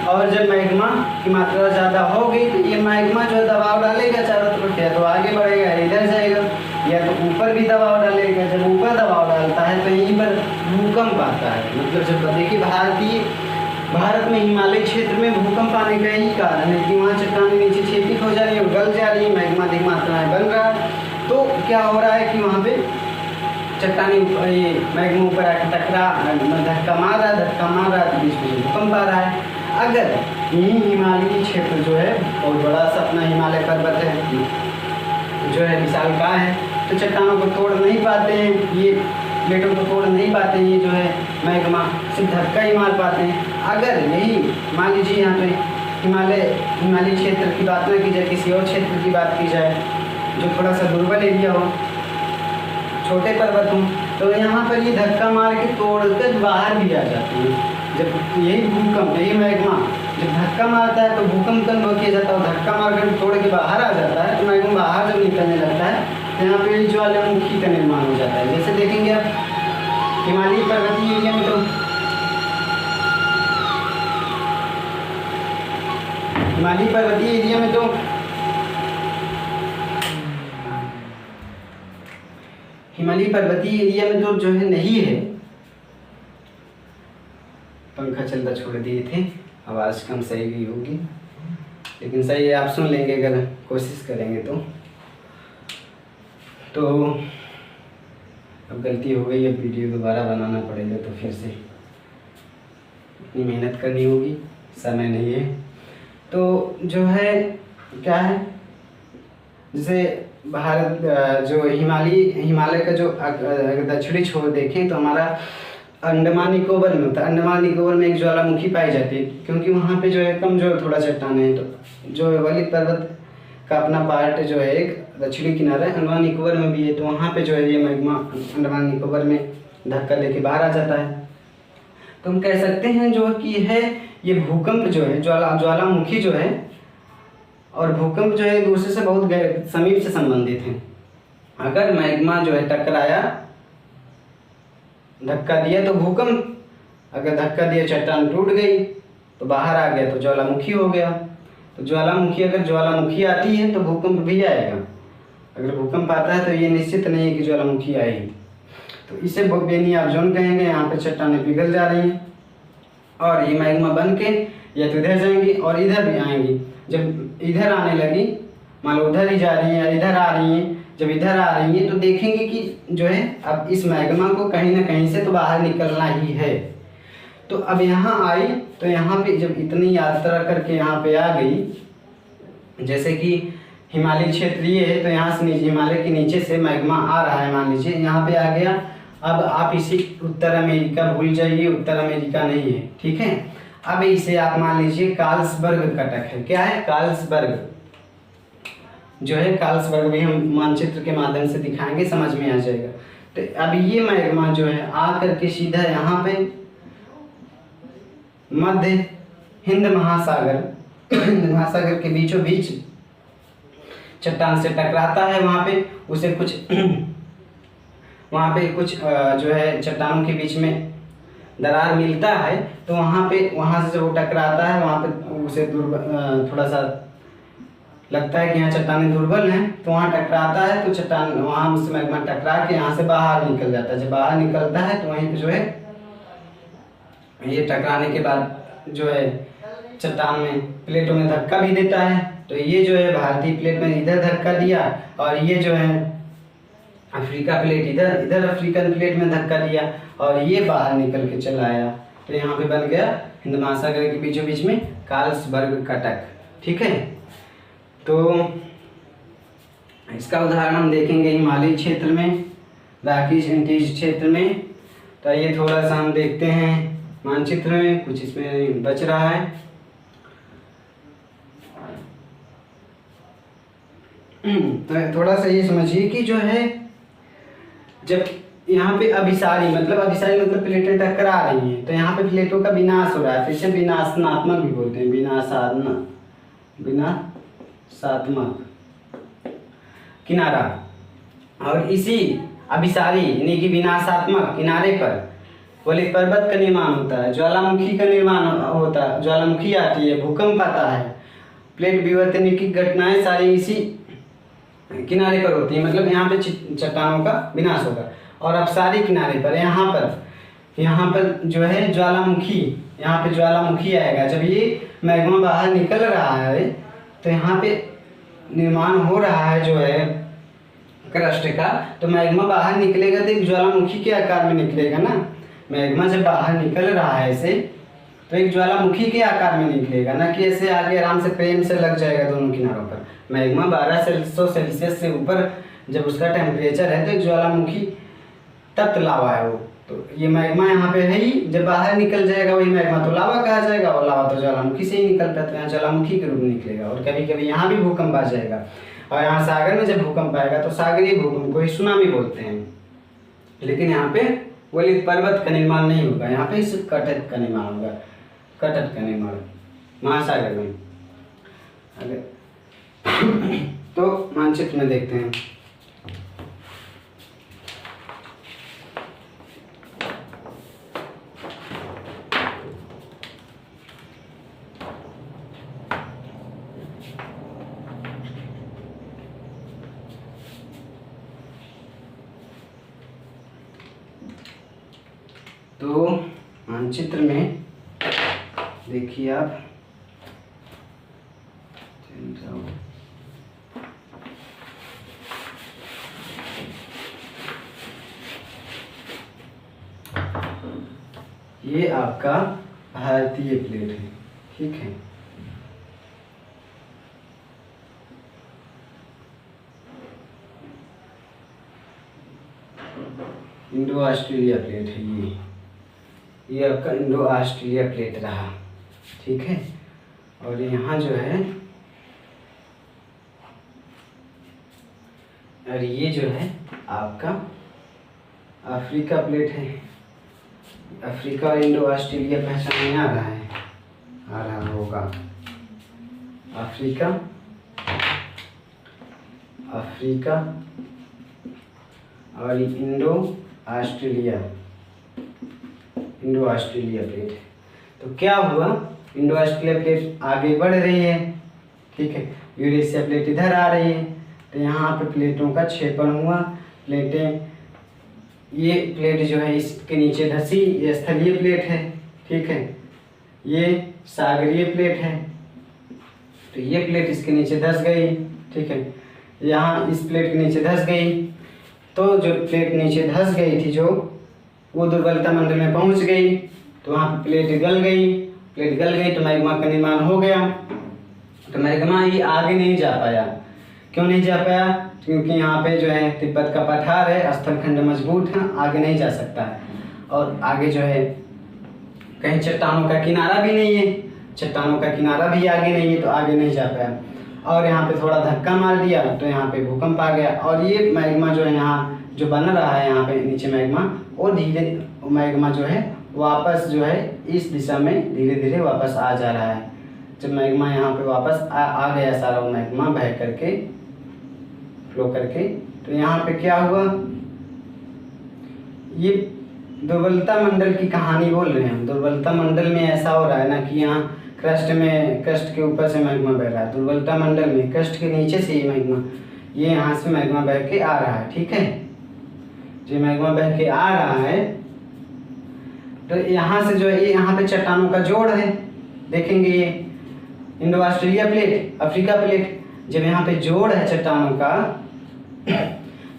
और जब मैग्मा की मात्रा ज़्यादा हो गई तो ये मैग्मा जो दबाव डालेगा चारों तरफ, या तो आगे बढ़ेगा इधर जाएगा, या तो ऊपर भी दबाव डालेगा। जब ऊपर दबाव डालता है तो यहीं पर भूकंप आता है। मतलब जब देखिए भारत में हिमालय क्षेत्र में भूकंप आने का यही कारण है कि वहाँ चट्टानें नीचे क्षैतिज हो जा रही है और गल जा रही है, मैग्मा अधिक मात्रा में बन रहा है। तो क्या हो रहा है कि वहाँ पे चट्टानें ये मैग्मा ऊपर आकर धक्का मार रहा है तो बीच में भूकंप आ रहा है। अगर यही हिमालयी क्षेत्र जो है बहुत बड़ा सा अपना हिमालय पर्वत है जो है विशालकाय है, तो चट्टानों को तोड़ नहीं पाते हैं, ये प्लेटों को तोड़ नहीं पाते हैं, ये जो है मैग्मा सिर्फ धक्का ही मार पाते हैं। अगर यही मान लीजिए यहाँ पे हिमालयी क्षेत्र की बात ना की जाए, किसी और क्षेत्र की बात की जाए जो थोड़ा सा दुर्बल एरिया हो, छोटे पर्वत हों, तो यहाँ पर ये धक्का मार के तोड़कर बाहर भी आ जाते हैं। जब यही मैग्मा जब धक्का मारता है तो भूकंप का अनुभव किया जाता है, धक्का मारकर तोड़ के बाहर आ जाता है। तो मैग्मा बाहर जब निकलने लगता है तो यहाँ पे ज्वालामुखी का निर्माण हो जाता है। जैसे देखेंगे आप हिमालयी पर्वतीय एरिया में तो हिमालयी पर्वतीय एरिया में तो जो है नहीं है। पंखा चलता छोड़ दिए थे, आवाज़ कम सही भी होगी, लेकिन सही है, आप सुन लेंगे अगर कोशिश करेंगे तो अब गलती हो गई, अब वीडियो दोबारा बनाना पड़ेगा, तो फिर से इतनी मेहनत करनी होगी, समय नहीं है। तो जो है क्या है, जैसे भारत जो हिमालय का जो दक्षिणी छोर देखें तो हमारा अंडमान निकोबार में होता है। अंडमान निकोबार में एक ज्वालामुखी पाई जाती है, क्योंकि वहाँ पे जो है कमजोर थोड़ा चट्टान है, तो जो वलित पर्वत का अपना पार्ट जो है एक दक्षिणी किनारा है, अंडमान निकोबार में भी है, तो वहाँ पे जो है ये मैग्मा अंडमान निकोबार में धक्का लेके बाहर आ जाता है। तो हम कह सकते हैं जो कि है ये भूकंप जो है ज्वालामुखी जो है, और भूकंप जो है एक दूसरे से बहुत समीप से संबंधित हैं। अगर मैग्मा जो है टकराया, धक्का दिया तो भूकंप, अगर धक्का दिया चट्टान टूट गई तो बाहर आ गया तो ज्वालामुखी हो गया। तो अगर ज्वालामुखी आती है तो भूकंप भी आएगा, अगर भूकंप आता है तो ये निश्चित नहीं है कि ज्वालामुखी आएगी। तो इसे बेनी आप जोन कहेंगे। यहाँ पे चट्टानें पिघल जा रही हैं और ये मैग्मा बन के या तो इधर जाएंगी और इधर भी आएंगी। जब इधर आने लगी, मान लो उधर ही जा रही हैं या इधर आ रही हैं, जब इधर आ रही हैं तो देखेंगे कि जो है अब इस मैग्मा को कहीं ना कहीं से तो बाहर निकलना ही है। तो अब यहाँ आई तो यहाँ पे जब इतनी यात्रा करके यहाँ पे आ गई, जैसे कि हिमालय क्षेत्र ये है तो यहाँ से हिमालय के नीचे से मैग्मा आ रहा है, मान लीजिए यहाँ पे आ गया। अब आप इसी उत्तर अमेरिका भूल जाइए, उत्तर अमेरिका नहीं है, ठीक है। अब इसे आप मान लीजिए कार्लसबर्ग कटक है, क्या है कार्लसबर्ग जो है, कार्लसबर्ग भी हम मानचित्र के माध्यम से दिखाएंगे, समझ में आ जाएगा। तो अब ये मैग्मा जो है आ करके सीधा यहाँ पे मध्य हिंद महासागर के बीचों बीच चट्टान से टकराता है। वहाँ पे उसे कुछ जो है चट्टानों के बीच में दरार मिलता है, तो वहाँ से जब वो टकराता है वहाँ पे उसे थोड़ा सा लगता है कि यहाँ चट्टानें दुर्बल हैं, तो वहाँ टकराता है तो चट्टान वहाँ उससे मैग्मा टकरा के यहाँ से बाहर निकल जाता है। जब बाहर निकलता है तो वहीं पे जो है ये टकराने के बाद जो है चट्टान में प्लेटों में धक्का भी देता है। तो ये जो है भारतीय प्लेट में इधर धक्का दिया और ये जो है अफ्रीका प्लेट इधर अफ्रीकन प्लेट में धक्का दिया और ये बाहर निकल के चला आया। तो यहाँ पे बन गया हिंद महासागर के बीचों बीच में कार्लसबर्ग कटक, ठीक है। तो इसका उदाहरण हम देखेंगे हिमालय क्षेत्र में, राकीज एंटीज क्षेत्र में। तो ये थोड़ा सा हम देखते हैं मानचित्र में, कुछ इसमें बच रहा है। तो थोड़ा सा ये समझिए कि जो है जब यहाँ पे अभिसारी मतलब प्लेटें टकरा रही हैं तो यहाँ पे प्लेटों का विनाश हो रहा है, तो इसे विनाशनात्मक भी बोलते हैं, विनाशात्मक किनारा। और इसी अभिसारी यानी कि विनाशात्मक किनारे पर वलित पर्वत का निर्माण होता है, ज्वालामुखी का निर्माण होता है, ज्वालामुखी आती है, भूकंप आता है, प्लेट विवर्तन की घटनाएं सारी इसी किनारे पर होती है। मतलब यहाँ पे चट्टानों का विनाश होगा। और अपसारी किनारे पर यहाँ पर जो है ज्वालामुखी, यहाँ पे ज्वालामुखी आएगा। जब ये मैग्मा बाहर निकल रहा है तो यहाँ पे निर्माण हो रहा है जो है क्रस्ट का, तो मैग्मा बाहर निकलेगा तो एक ज्वालामुखी के आकार में निकलेगा ना। मैग्मा जब बाहर निकल रहा है ऐसे तो एक ज्वालामुखी के आकार में निकलेगा ना, कि ऐसे आगे आराम से प्रेम से लग जाएगा दोनों किनारों पर। मैग्मा 1200 सेल्सियस से ऊपर जब उसका टेम्परेचर है तो एक ज्वालामुखी तप्त लावा है वो। तो ये मैग्मा यहाँ पे है ही, जब बाहर निकल जाएगा वही मैग्मा तो लावा कहा जाएगा, और लावा तो ज्वालामुखी से ही निकलता है, तो यहाँ ज्वालामुखी के रूप में निकलेगा। और कभी कभी यहाँ भी भूकंप आ जाएगा, और यहाँ सागर में जब भूकंप आएगा तो सागरीय भूकंप को ही सुनामी बोलते हैं। लेकिन यहाँ पे वलित पर्वत का निर्माण नहीं होगा, यहाँ पे सिर्फ कटक का निर्माण होगा, कटक का निर्माण महासागर में। अगर तो मानचित्र में देखते हैं। तो मानचित्र में देखिए आप, ये आपका भारतीय प्लेट है, ठीक है। इंडो ऑस्ट्रेलिया प्लेट है ये आपका इंडो ऑस्ट्रेलिया प्लेट रहा, ठीक है। और यहाँ जो है, और ये जो है आपका अफ्रीका प्लेट है। अफ्रीका और इंडो ऑस्ट्रेलिया पहचान में आ रहा है, आ रहा होगा। अफ्रीका और इंडो ऑस्ट्रेलिया प्लेट है। तो क्या हुआ, इंडो ऑस्ट्रेलिया प्लेट आगे बढ़ रही है, ठीक है। यूरेशिया प्लेट इधर आ रही है, तो यहाँ पे प्लेटों का क्षेपण हुआ। प्लेटें, ये प्लेट जो है इसके नीचे धसी, ये स्थलीय प्लेट है, ठीक है। ये सागरीय प्लेट है, तो ये प्लेट इसके नीचे धस गई, ठीक है। यहाँ इस प्लेट के नीचे धस गई, तो जो प्लेट नीचे धस गई थी जो, वो दुर्बलता मंडल में पहुंच गई, तो वहाँ पे प्लेट गल गई तो मैग्मा का निर्माण हो गया। तो मैग्मा ये आगे नहीं जा पाया। क्यों नहीं जा पाया? क्योंकि यहाँ पे जो है तिब्बत का पठार है, स्थलखंड मजबूत है, आगे नहीं जा सकता है। और आगे जो है कहीं चट्टानों का किनारा भी नहीं है, चट्टानों का किनारा भी आगे नहीं है, तो आगे नहीं जा पाया। और यहाँ पे थोड़ा धक्का मार दिया तो यहाँ पे भूकंप आ गया। और ये मैग्मा जो है यहाँ जो बन रहा है यहाँ पे नीचे मैग्मा, और धीरे मैग्मा जो है वापस जो है इस दिशा में धीरे धीरे वापस आ जा रहा है। जब मैग्मा यहाँ पे वापस आ गया सारा वो मैग्मा बह करके, फ्लो करके, तो यहाँ पे क्या हुआ, ये दुर्बलता मंडल की कहानी बोल रहे हैं हम। दुर्बलता मंडल में ऐसा हो रहा है ना कि यहाँ क्रस्ट के ऊपर से मैग्मा बह रहा है, दुर्बलता मंडल में क्रस्ट के नीचे से ये मैग्मा, ये यहाँ से मैग्मा बह के आ रहा है, ठीक है। जो मैग्मा बह के आ रहा है तो यहाँ से जो है ये यहाँ पे चट्टानों का जोड़ है, देखेंगे ये Indo Australia plate, Africa plate. जब यहाँ पे जोड़ है चट्टानों का,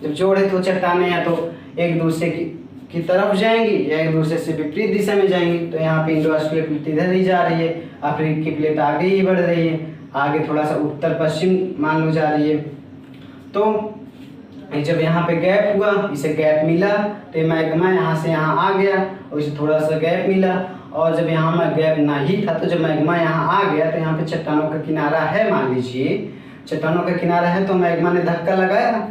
जब जोड़ है तो चट्टानें या तो एक दूसरे की तरफ जाएंगी या एक दूसरे से विपरीत दिशा में जाएंगी। तो यहाँ पे इंडो ऑस्ट्रेलिया प्लेट इधर ही जा रही है, अफ्रीका की प्लेट आगे ही बढ़ रही है, आगे थोड़ा सा उत्तर पश्चिम मान लो जा रही है। तो जब यहाँ पे गैप हुआ, इसे गैप मिला, तो मैग्मा यहाँ से यहाँ आ गया और इसे थोड़ा सा गैप मिला। और जब यहाँ में गैप नहीं था, तो जब मैग्मा यहाँ आ गया तो यहाँ पे चट्टानों का किनारा है, मान लीजिए चट्टानों का किनारा है, तो मैग्मा ने धक्का लगाया।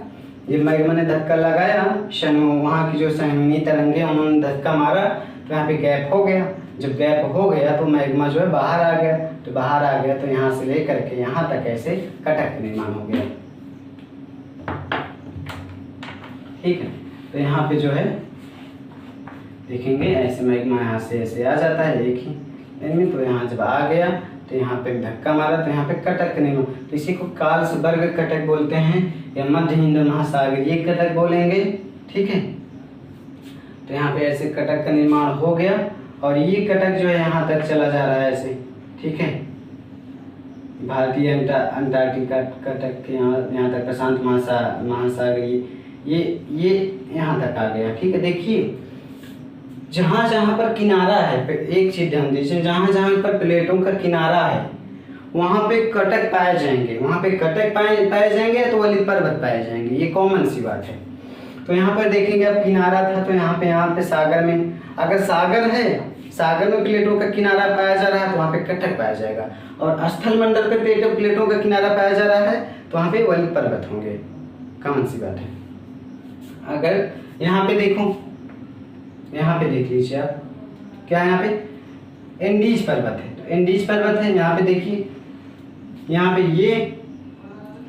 जब मैग्मा ने धक्का लगाया, वहाँ की जो संवहनी तरंगे उन्होंने धक्का मारा, तो यहाँ पे गैप हो गया। जब गैप हो गया तो मैग्मा जो है बाहर आ गया, तो बाहर आ गया तो यहाँ से लेकर के यहाँ तक ऐसे कटक निर्माण हो गया, ठीक है। तो यहाँ पे जो है देखेंगे ऐसे मैग्मा यहाँ से ऐसे आ जाता है एक ही लाइन में। तो यहाँ जब आ गया तो यहाँ पे धक्का मारा तो यहाँ पे कटक निर्माण, तो इसी को कार्लसबर्ग कटक बोलते हैं या मध्य हिंद महासागरीय कटक बोलेंगे, ठीक है। तो यहाँ पे ऐसे कटक का निर्माण हो गया और ये कटक जो है यहाँ तक चला जा रहा है ऐसे, ठीक है। भारतीय अंटार्कटिका कटक के यहाँ तक प्रशांत महासागरीय ये यहाँ तक आ गया, ठीक है। देखिए जहाँ जहाँ पर किनारा है, एक चीज ध्यान दीजिए, जहाँ जहाँ पर प्लेटों का किनारा है वहाँ पे कटक पाए जाएंगे, वहाँ पे कटक पाए जाएंगे तो वलित पर्वत पाए जाएंगे, ये कॉमन सी बात है। तो यहाँ पर देखेंगे अब किनारा था तो यहाँ पे सागर में, अगर सागर है, सागर में प्लेटों का किनारा पाया जा रहा है तो वहाँ पे कटक पाया जाएगा, और स्थल मंडल पे प्लेटों का किनारा पाया जा रहा है तो वहाँ पे वलित पर्वत होंगे, कॉमन सी बात है। अगर यहाँ पे देखो, यहाँ पे देख लीजिए आप, क्या यहाँ पे एंडीज पर्वत है, तो एंडीज पर्वत है। यहाँ पे देखिए, यहाँ पे ये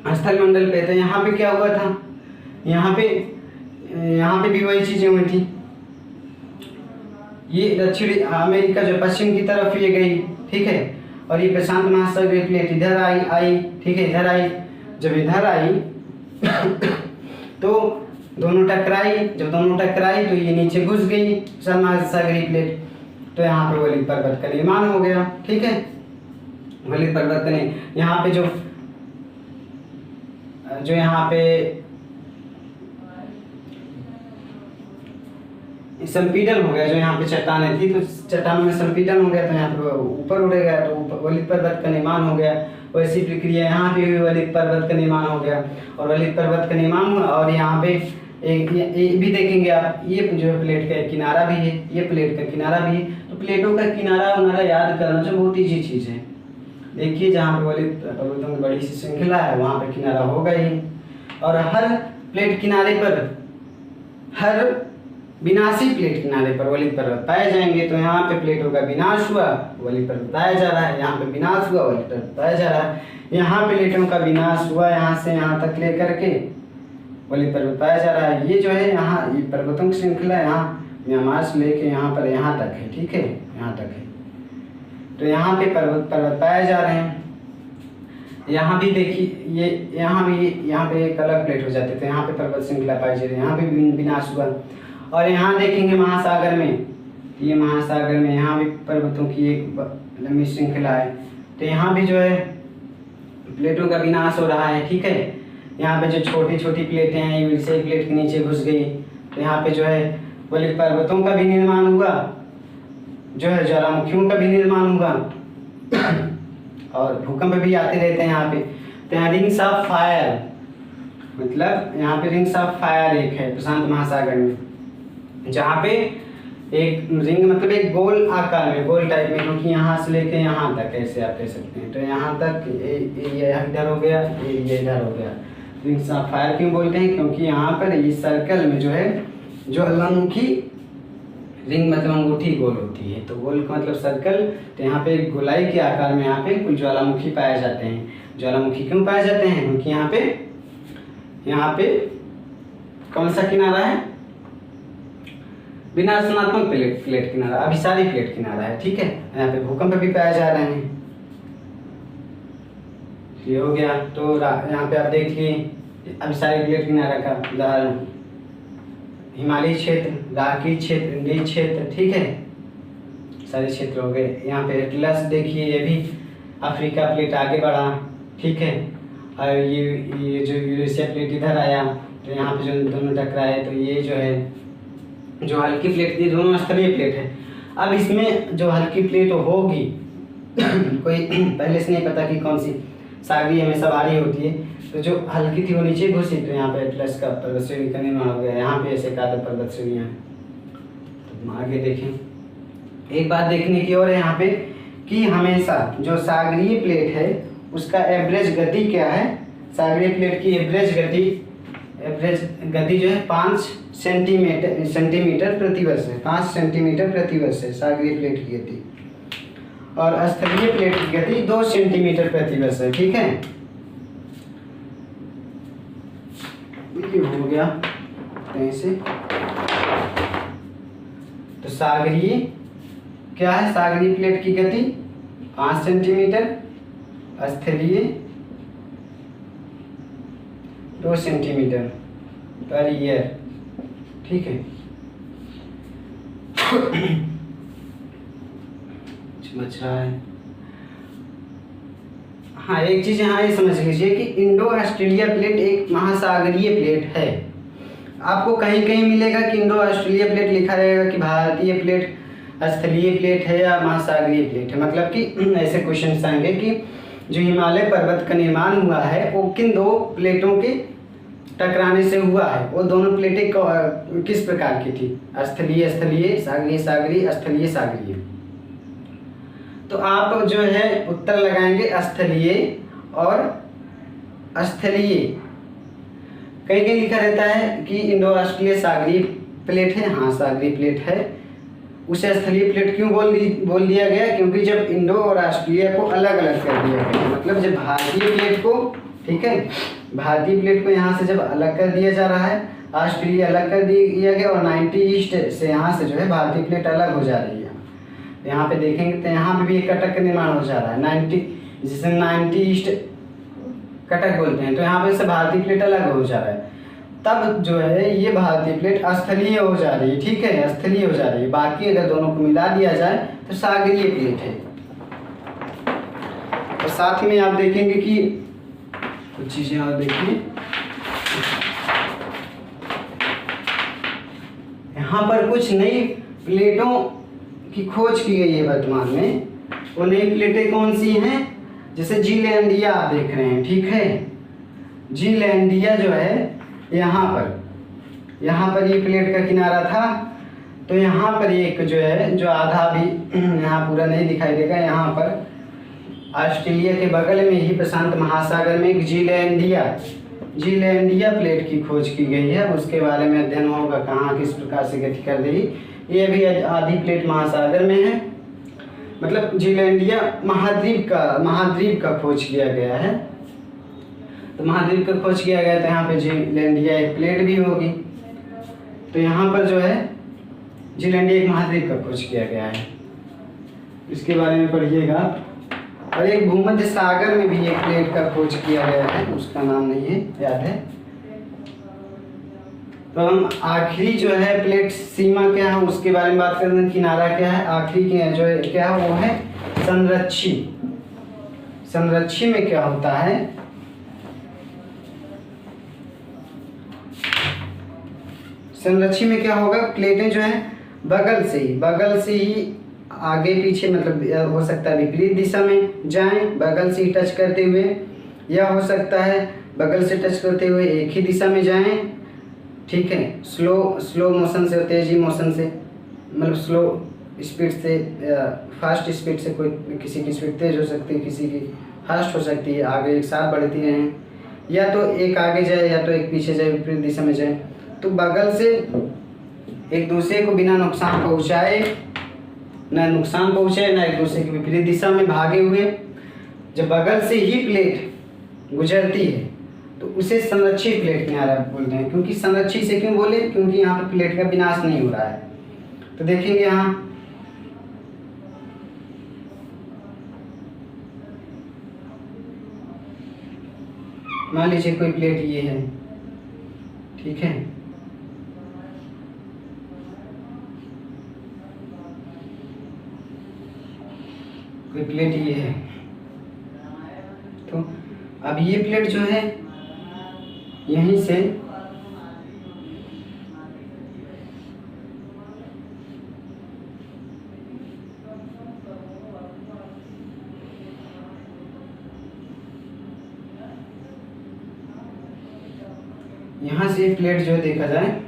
स्थल मंडल पे था, यहाँ पे क्या हुआ था, यहाँ पे भी वही चीजें हुई थी। ये दक्षिणी अमेरिका जो पश्चिम की तरफ ये गई, ठीक है, और ये प्रशांत महासागरीय प्लेट इधर आई, ठीक है, इधर आई। जब इधर आई तो दोनों टकराई, जब दोनों टकराई तो ये नीचे घुस गई प्रशांत महासागरीय प्लेट, तो यहाँ पे वलित पर्वत का निर्माण हो गया, ठीक है। वलित पर्वत ने यहाँ पे जो यहाँ पे संपीडन हो गया, जो यहाँ पे चट्टानें थी तो चट्टानों में संपीडन हो गया तो यहाँ पे ऊपर उड़ गया तो वलित पर्वत का निर्माण हो गया। वैसी प्रक्रिया यहाँ पे भी वलित पर्वत का निर्माण हो गया, और वलित पर्वत का निर्माण हुआ। और यहाँ पे एक भी देखेंगे आप, ये जो है प्लेट का किनारा भी है, ये प्लेट का किनारा भी है। तो प्लेटों का किनारा उनारा याद करना जो बहुत ईजी चीज़ है। देखिए जहाँ पे वलित पर्वतों की बड़ी सी श्रृंखला है वहाँ पे किनारा होगा ही, और हर प्लेट किनारे पर, हर विनाशी प्लेट किनारे पर वलित पर्वत पाए जाएंगे। तो यहाँ पे प्लेटों का विनाश हुआ, वलित पर्वत पाया जा रहा है, यहाँ पे विनाश हुआ, वलित पर्वत पाया जा रहा है। यहाँ प्लेटों का विनाश हुआ, यहाँ से यहाँ तक लेकर के वलित पर्वत पाया जा रहा है। ये जो है यहाँ ये पर्वतों की श्रृंखला यहाँ म्यांमार से लेके यहाँ पर यहाँ तक है, ठीक है, यहाँ तक है। तो यहाँ पे पर्वत पाए जा रहे हैं। यहाँ भी देखिए ये यहाँ पे एक अलग प्लेट हो जाते थे, यहाँ पे पर्वत श्रृंखला पाई जा रही है, यहाँ पे विनाश हुआ। और यहाँ देखेंगे महासागर में, ये महासागर में यहाँ भी पर्वतों की एक लंबी श्रृंखला है। तो यहाँ भी जो है प्लेटों का विनाश हो रहा है, ठीक है। यहाँ पे जो छोटी छोटी प्लेटें हैं ये से प्लेट के नीचे घुस गई, तो यहाँ पे जो है वलित पर्वतों का भी निर्माण हुआ, जो है ज्वालामुखियों का भी निर्माण हुआ, और भूकंप भी आते रहते हैं यहाँ पे। तो यहाँ रिंग्स ऑफ फायर, मतलब यहाँ पे रिंग्स ऑफ फायर एक है प्रशांत महासागर में, जहाँ पे एक रिंग मतलब एक गोल आकार में, गोल टाइप में, क्योंकि यहाँ से लेके यहाँ तक ऐसे आप कह सकते हैं। तो यहाँ तक ये इधर हो गया, ये इधर हो गया। रिंग्स ऑफ फायर क्यों बोलते हैं, क्योंकि यहाँ पर इस सर्कल में जो है ज्वालामुखी रिंग मतलब अंगूठी गोल होती है, तो गोल का मतलब सर्कल। तो यहाँ पे एक गोलाई के आकार में यहाँ पे कुल ज्वालामुखी पाए जाते हैं। ज्वालामुखी क्यों पाए जाते हैं, क्योंकि यहाँ पे कौन सा किनारा है, विनाशनात्मक प्लेट किनारा, अभिसारी प्लेट किनारा है, ठीक है। यहाँ पे भूकंप भी पाए जा रहे हैं। ये हो गया। तो यहाँ पे आप देखिए अभिसारी प्लेट किनारा का उदाहरण, हिमालयी क्षेत्र, राकी क्षेत्र, इंडी क्षेत्र, ठीक है, सारे क्षेत्र हो गए। यहाँ पे एटलस देखिए, ये भी अफ्रीका प्लेट आगे बढ़ा, ठीक है। और ये जो यूरेशिया प्लेट इधर आया, तो यहाँ पे जो दोनों टकराए, तो ये जो है जो हल्की प्लेट थी, दोनों स्तरीय प्लेट है। अब इसमें जो हल्की प्लेट होगी कोई पहले से नहीं पता कि कौन सी, सागरी हमेशा भारी होती है, तो जो हल्की थी वो नीचे घुसी, तो यहाँ पे एटलस का पर्वत श्रेणी का निर्माण हो गया। यहाँ पे ऐसे कादर पर्वत श्रेणियाँ हैं। तो आगे देखें, एक बात देखने की और है यहाँ पे कि हमेशा जो सागरीय प्लेट है उसका एवरेज गति क्या है। सागरीय प्लेट की एवरेज गति जो है 5 सेंटीमीटर प्रति वर्ष है, 5 सेंटीमीटर प्रति वर्ष है सागरीय प्लेट की गति, और स्थलीय प्लेट की गति 2 सेंटीमीटर प्रति वर्ष है, ठीक है। ये हो गया ऐसे। तो सागरीय क्या है, सागरीय प्लेट की गति 5 सेंटीमीटर, स्थलीय 2 सेंटीमीटर पर ईयर। ठीक है, बच रहा है। हाँ, एक चीज यहाँ ये समझ लीजिए कि इंडो ऑस्ट्रेलिया प्लेट एक महासागरीय प्लेट है। आपको कहीं कहीं मिलेगा कि इंडो ऑस्ट्रेलिया प्लेट लिखा रहेगा कि भारतीय प्लेट स्थलीय प्लेट है या महासागरीय प्लेट है। मतलब कि ऐसे क्वेश्चन आएंगे कि जो हिमालय पर्वत का निर्माण हुआ है वो किन दो प्लेटों के टकराने से हुआ है, वो दोनों प्लेटें किस प्रकार की थी, स्थलीय स्थलीय, सागरीय सागरीय, स्थलीय सागरीय। तो आप जो है उत्तर लगाएंगे स्थलीय और स्थलीय। कहीं कहीं लिखा रहता है कि इंडो ऑस्ट्रेलिया सागरीय प्लेट है, हाँ सागरीय प्लेट है। उसे स्थलीय प्लेट क्यों बोल दिया गया, क्योंकि जब इंडो और ऑस्ट्रेलिया को अलग अलग कर दिया गया, मतलब जब भारतीय प्लेट को, ठीक है, भारतीय प्लेट को यहाँ से जब अलग कर दिया जा रहा है, ऑस्ट्रेलिया अलग कर दिया गया और 90 ईस्ट से यहाँ से जो है भारतीय प्लेट अलग हो जा रही है। यहाँ पे देखेंगे तो यहाँ पे भी एक कटक का निर्माण हो जा रहा है 90, जिसे 90 ईस्ट कटक बोलते हैं। तो यहाँ पे से भारतीय प्लेट अलग हो जा रहा है, तब जो है ये भारतीय प्लेट स्थलीय हो जा रही है। ठीक है, स्थलीय हो जा रही है। बाकी अगर दोनों को मिला दिया जाए तो सागरीय प्लेट है। और साथ में आप देखेंगे कि कुछ चीजें और देखिए, यहाँ पर कुछ नई प्लेटों की खोज की गई है वर्तमान में। वो नई प्लेटें कौन सी हैं, जैसे जीलैंडिया आप देख रहे हैं। ठीक है, जीलैंडिया जो है यहाँ पर ये प्लेट का किनारा था, तो यहाँ पर एक जो है जो आधा भी यहाँ पूरा नहीं दिखाई देगा, यहाँ पर ऑस्ट्रेलिया के बगल में ही प्रशांत महासागर में एक जीलैंडिया प्लेट की खोज की गई है। उसके बारे में अध्ययन होगा, कहाँ किस प्रकार से गति कर रही। ये भी आधी प्लेट महासागर में है, मतलब जीलैंडिया महाद्वीप का खोज किया गया है। तो महाद्वीप का खोज किया गया, तो यहाँ पे जीलैंडिया एक प्लेट भी होगी। तो यहाँ पर जो है जीलैंडिया एक महाद्वीप का खोज किया गया है, इसके बारे में पढ़िएगा। और एक भूमध्य सागर में भी एक प्लेट का खोज किया गया है, उसका नाम नहीं है, याद है। तो हम आखिरी जो है प्लेट सीमा क्या है उसके बारे में बात करेंगे। किनारा क्या है, आखिरी जो है क्या है वो है संरक्षी। संरक्षी में क्या होता है, संरक्षी में क्या होगा, प्लेटें जो है बगल से ही आगे पीछे, मतलब हो सकता है विपरीत दिशा में जाएं बगल से ही टच करते हुए, या हो सकता है बगल से टच करते हुए एक ही दिशा में जाएं। ठीक है, स्लो मोशन से, तेजी मोशन से, मतलब स्लो स्पीड से, फास्ट स्पीड से, कोई किसी की स्पीड तेज हो सकती है, किसी की फास्ट हो सकती है, आगे एक साथ बढ़ती रहें, या तो एक आगे जाए या तो एक पीछे जाए, विपरीत दिशा में जाए। तो बगल से एक दूसरे को बिना नुकसान पहुँचाए, ना नुकसान पहुँचे ना एक दूसरे की विपरीत दिशा में भागे हुए, जब बगल से ही प्लेट गुजरती है तो उसे संरक्षित प्लेट किनारा बोलते हैं। क्योंकि संरक्षित से क्यों बोले, क्योंकि यहाँ पर प्लेट का विनाश नहीं हो रहा है। तो देखेंगे यहाँ मान लीजिए कोई प्लेट ये है, ठीक है, कोई प्लेट ये है, तो अब ये प्लेट जो है यहीं से यहाँ से प्लेट जो है देखा जाए,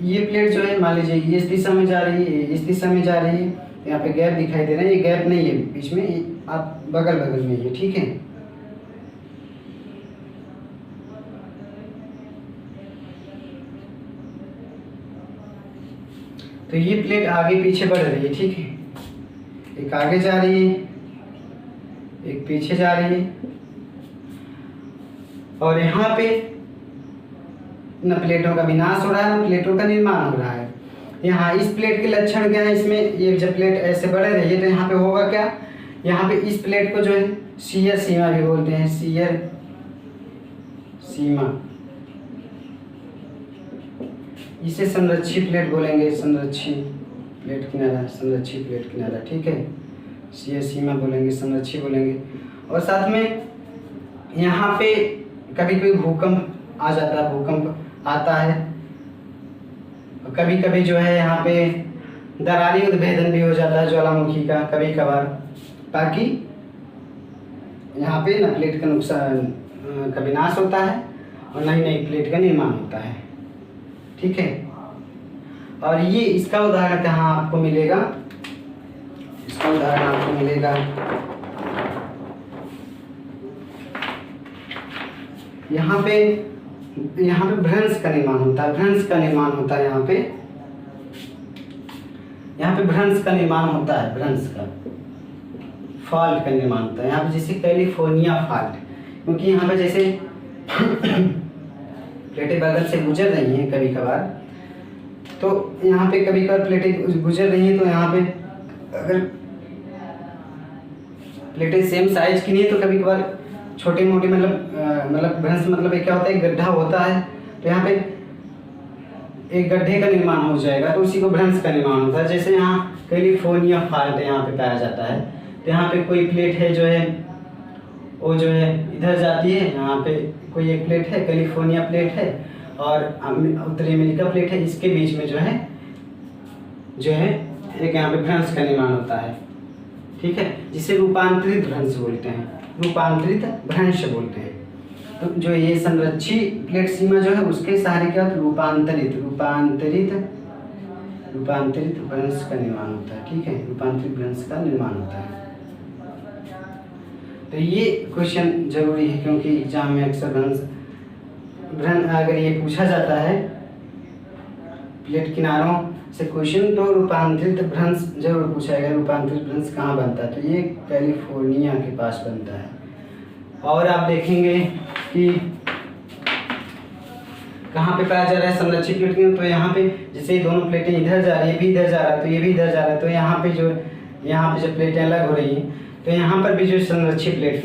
ये प्लेट जो है मान लीजिए ये इस दिशा में जा रही है, इस दिशा में जा रही है। यहाँ पे गैप दिखाई दे रहा है, ये गैप नहीं है बीच में, आप बगल में ये, ठीक है। तो ये प्लेट आगे पीछे बढ़ रही है, ठीक है, एक आगे जा रही है, एक पीछे जा रही है, और यहाँ पे न प्लेटों का विनाश हो रहा है न प्लेटों का निर्माण हो रहा है। यहाँ इस प्लेट के लक्षण क्या है, इसमें ये जब प्लेट ऐसे बढ़े रही है तो यहाँ पे होगा क्या, यहाँ पे इस प्लेट को जो है शियर सीमा भी बोलते हैं, शियर सीमा, इसे संरक्षी प्लेट बोलेंगे, संरक्षी प्लेट किनारा, संरक्षी प्लेट किनारा, ठीक है, शियर सीमा बोलेंगे, संरक्षी बोलेंगे। और साथ में यहाँ पे कभी कभी भूकंप आ जाता है, भूकंप आता है, कभी कभी जो है यहाँ पे दरारी उद्भेदन भी हो जाता है ज्वालामुखी का कभी कभार, ताकि यहाँ पे न प्लेट का नुकसान का विनाश होता है और नई नई प्लेट का निर्माण होता है, ठीक है। और ये इसका उदाहरण कहाँ आपको मिलेगा, इसका उदाहरण आपको मिलेगा यहाँ पे भ्रंश का निर्माण होता है, भ्रंश का निर्माण होता है यहाँ पे भ्रंश का निर्माण होता है, भ्रंश का फॉल्ट का निर्माण होता है यहाँ पे, जैसे कैलिफोर्निया फॉल्ट, क्योंकि यहाँ पे जैसे प्लेटें बगल से गुजर रही हैं कभी कभार, तो यहाँ पे कभी कभार प्लेटें गुजर रही हैं, तो यहाँ पे अगर प्लेटें सेम साइज की नहीं है तो कभी कभार छोटी मोटी मतलब भ्रंश मतलब क्या होता है, गड्ढा होता है, तो यहाँ पे एक गड्ढे का निर्माण हो जाएगा, तो उसी को भ्रंश का निर्माण होता है। जैसे यहाँ कैलिफोर्निया फॉल्ट यहाँ पे पाया जाता है, तो यहाँ पे कोई प्लेट है जो है वो जो है इधर जाती है, यहाँ पे कोई एक प्लेट है, कैलिफोर्निया प्लेट है और उत्तरी अमेरिका प्लेट है, इसके बीच में जो है एक यहाँ पे भ्रंश का निर्माण होता है, ठीक है, जिसे रूपांतरित भ्रंश बोलते हैं, रूपांतरित भ्रंश बोलते हैं। तो जो ये संरक्षी प्लेट सीमा जो है उसके सहारे क्या होता है, रूपांतरित भ्रंश का निर्माण होता है, ठीक है, रूपांतरित भ्रंश का निर्माण होता है। तो ये क्वेश्चन जरूरी है क्योंकि एग्जाम में अक्सर भ्रंश अगर ये पूछा जाता है प्लेट किनारों से क्वेश्चन, तो रूपांतरित भ्रंश जरूर पूछा जाएगा, रूपांतरित भ्रंश कहाँ बनता है, तो ये कैलिफोर्निया के पास बनता है। और आप देखेंगे कि कहाँ पे पाया जा रहा है संरक्षित प्लेट किनारा, तो यहाँ पे जैसे दोनों प्लेटें इधर जा रही है, ये भी इधर जा रहा है, तो ये भी इधर जा रहा है, तो यहाँ पे जब प्लेटें अलग हो रही हैं तो यहाँ पर भी जो संरक्षित प्लेट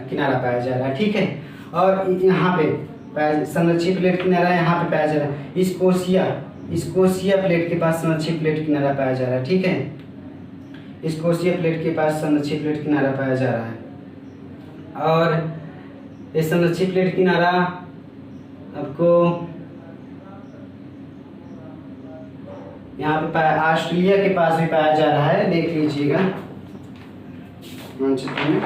किनारा पाया जा रहा है, ठीक है। और यहाँ पे संरक्षित प्लेट किनारा यहाँ पे पाया जा रहा है, स्कोशिया प्लेट के पास संरक्षित प्लेट किनारा पाया जा रहा है, ठीक है, स्कोशिया प्लेट के पास संरक्षित प्लेट किनारा पाया जा रहा है। और ये संरक्षित प्लेट किनारा आपको यहाँ पे ऑस्ट्रेलिया के पास भी पाया जा रहा है, देख लीजिएगा मानचित्र में।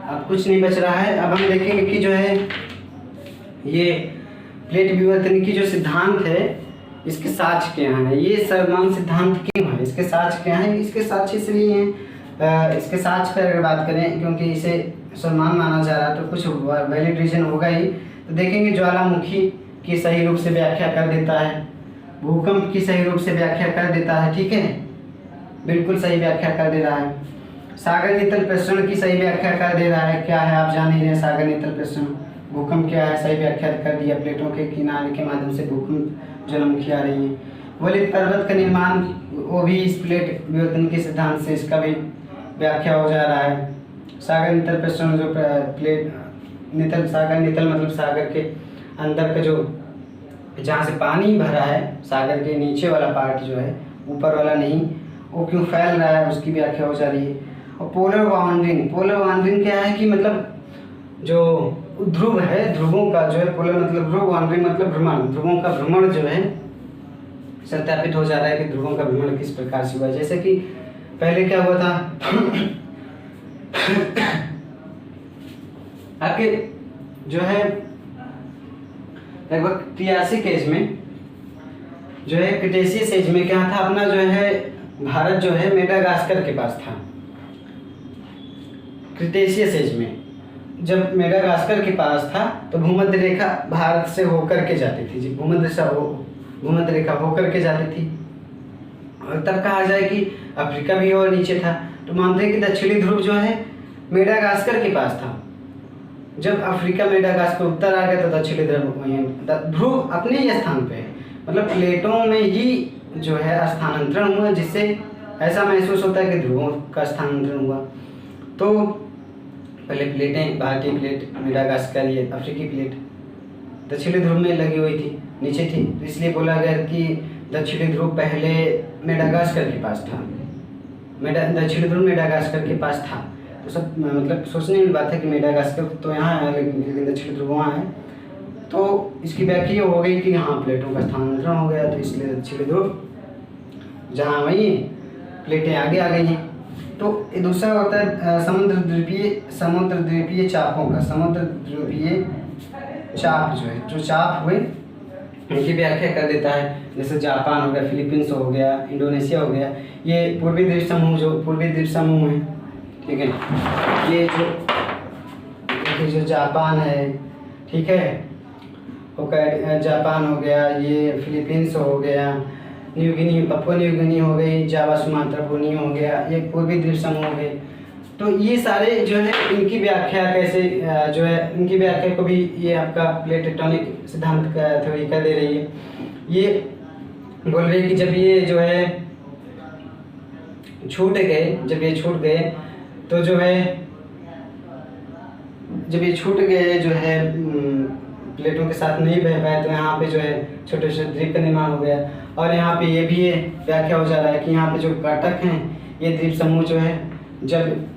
अब कुछ नहीं बच रहा है, अब हम देखेंगे कि जो है ये प्लेट विवर्तन की जो सिद्धांत है इसके साक्ष्य क्या हैं, ये सर्वमान्य सिद्धांत क्यों है, इसके साक्ष्य क्या हैं, इसके साक्ष्य इसलिए हैं, इसके साक्ष्य पर अगर बात करें क्योंकि इसे सर्वमान्य माना जा रहा है तो कुछ वैलिड रीजन होगा ही। तो देखेंगे ज्वालामुखी की सही रूप से व्याख्या कर देता है, भूकंप की सही रूप से व्याख्या कर देता है, ठीक है, बिल्कुल सही व्याख्या कर दे रहा है। सागर नीतल प्रसरण की सही व्याख्या कर दे रहा है, क्या है आप जान ही रहे हैं, सागर नीतल प्रसरण भूकंप क्या है, सही व्याख्या कर दिया, प्लेटों के किनारे के माध्यम से भूकंप ज्वालामुखी आ रही है। वलित पर्वत का निर्माण वो भी इस प्लेट विवर्तन के सिद्धांत से इसका भी व्याख्या हो जा रहा है। सागर नीतल प्रसरण जो प्लेट नीतल, सागर नीतल मतलब सागर के अंदर का जो जहाँ से पानी भरा है, सागर के नीचे वाला पार्ट जो है, ऊपर वाला नहीं, वो क्यों फैल रहा है उसकी व्याख्या हो जा रही है। और पोलर वांडरिंग क्या है कि मतलब जो ध्रुव है, ध्रुवों का जो है, पोलर मतलब ध्रुव, वांडरिंग मतलब भ्रमण, ध्रुवों का भ्रमण जो है सत्यापित हो जा रहा है कि ध्रुवों का भ्रमण किस प्रकार से हुआ है। जैसे कि पहले क्या हुआ था आपके जो है लगभग क्रियासिक एज में जो है, क्रिटेशियस एज में क्या था अपना जो है भारत जो है मेडागास्कर के पास था। क्रिटेशियस एज में जब मेडागास्कर के पास था तो भूमध्य रेखा भारत से होकर के जाती थी जी, भूमध्य रेखा होकर के जाती थी। और तब कहा जाए कि अफ्रीका भी और नीचे था, तो मानते हैं कि दक्षिणी ध्रुव जो है मेडागास्कर के पास था। जब अफ्रीका मेडागास्कर उत्तर आ गया तो दक्षिणी ध्रुव अपने ही स्थान पे है, मतलब प्लेटों में ही जो है स्थानांतरण हुआ, जिससे ऐसा महसूस होता है कि ध्रुवों का स्थानांतरण हुआ। तो पहले प्लेटें, भारतीय प्लेट, मेडागास्कर, ये अफ्रीकी प्लेट दक्षिणी ध्रुव में लगी हुई थी, नीचे थी, तो इसलिए बोला गया कि दक्षिणी ध्रुव पहले मेडागास्कर के पास था, दक्षिणी ध्रुव मेडागास्कर के पास था। तो सब मतलब सोचने की बात है कि मेडागास्कर तो यहाँ है लेकिन दक्षिणी ध्रुव वहाँ है। तो इसकी व्याख्या हो गई कि यहाँ प्लेटों का स्थानांतरण हो गया, तो इसलिए दक्षिणी ध्रुव जहाँ वहीं प्लेटें आगे आ गई हैं। तो ये दूसरा होता है समुद्र द्वीपीय चापों का, समुद्र द्वीपीय चाप जो चाप हुए इनकी व्याख्या कर देता है। जैसे जापान हो गया, फिलीपींस हो गया, इंडोनेशिया हो गया, ये पूर्वी द्वीप समूह है, ठीक है। ये जो जापान है, ठीक है, जापान हो गया, ये फिलीपींस हो गया, New Guinea, Papua New Guinea हो गई, जावा सुमात्रा बोर्नियो हो गया, ये पूर्वी द्वीप समूह हो गए। तो ये सारे जो है इनकी व्याख्या कैसे जो है इनकी व्याख्या को भी ये आपका प्लेट टेक्टोनिक सिद्धांत का थ्योरी का दे रही है। ये बोल रही है कि जब ये जो है छूट गए तो जो है जब ये छूट गए जो है प्लेटों के साथ नहीं बह पाए, तो यहाँ पे जो है छोटे छोटे द्वीप का निर्माण हो गया। और यहाँ पे ये भी व्याख्या हो जा रहा है कि यहाँ पे जो कटक हैं, ये द्वीप समूह जो है, जब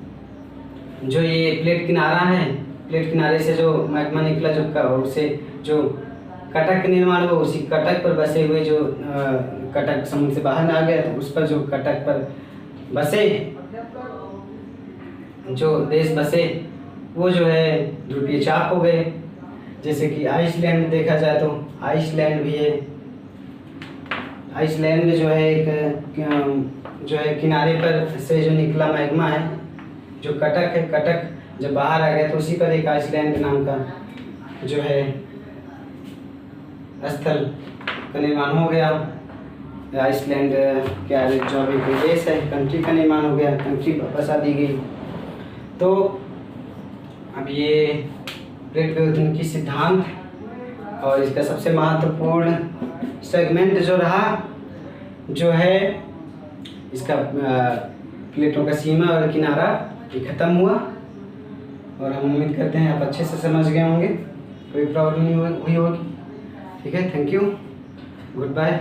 जो ये प्लेट किनारा है, प्लेट किनारे से जो मैग्मा निकला, उससे जो कटक निर्माण हुआ, उसी कटक पर बसे हुए जो कटक समुद्र से बाहर आ गया, तो उस पर जो कटक पर बसे जो देश बसे वो जो है ध्रुवीय चाप हो गए। जैसे कि आइसलैंड देखा जाए तो आइसलैंड भी है, आइसलैंड में जो है एक जो है किनारे पर से जो निकला मैग्मा है, जो कटक है, कटक जब बाहर आ गया तो उसी पर एक आइसलैंड नाम का जो है स्थल का निर्माण हो गया। आइसलैंड क्या जो अभी कोई देश है, कंट्री का निर्माण हो गया, कंट्री बसा दी गई। तो अब ये प्लेट विवर्तन की सिद्धांत और इसका सबसे महत्वपूर्ण सेगमेंट जो रहा जो है इसका प्लेटों का सीमा और किनारा ये ख़त्म हुआ, और हम उम्मीद करते हैं आप अच्छे से समझ गए होंगे, कोई प्रॉब्लम नहीं हुई होगी। ठीक है, थैंक यू, गुड बाय।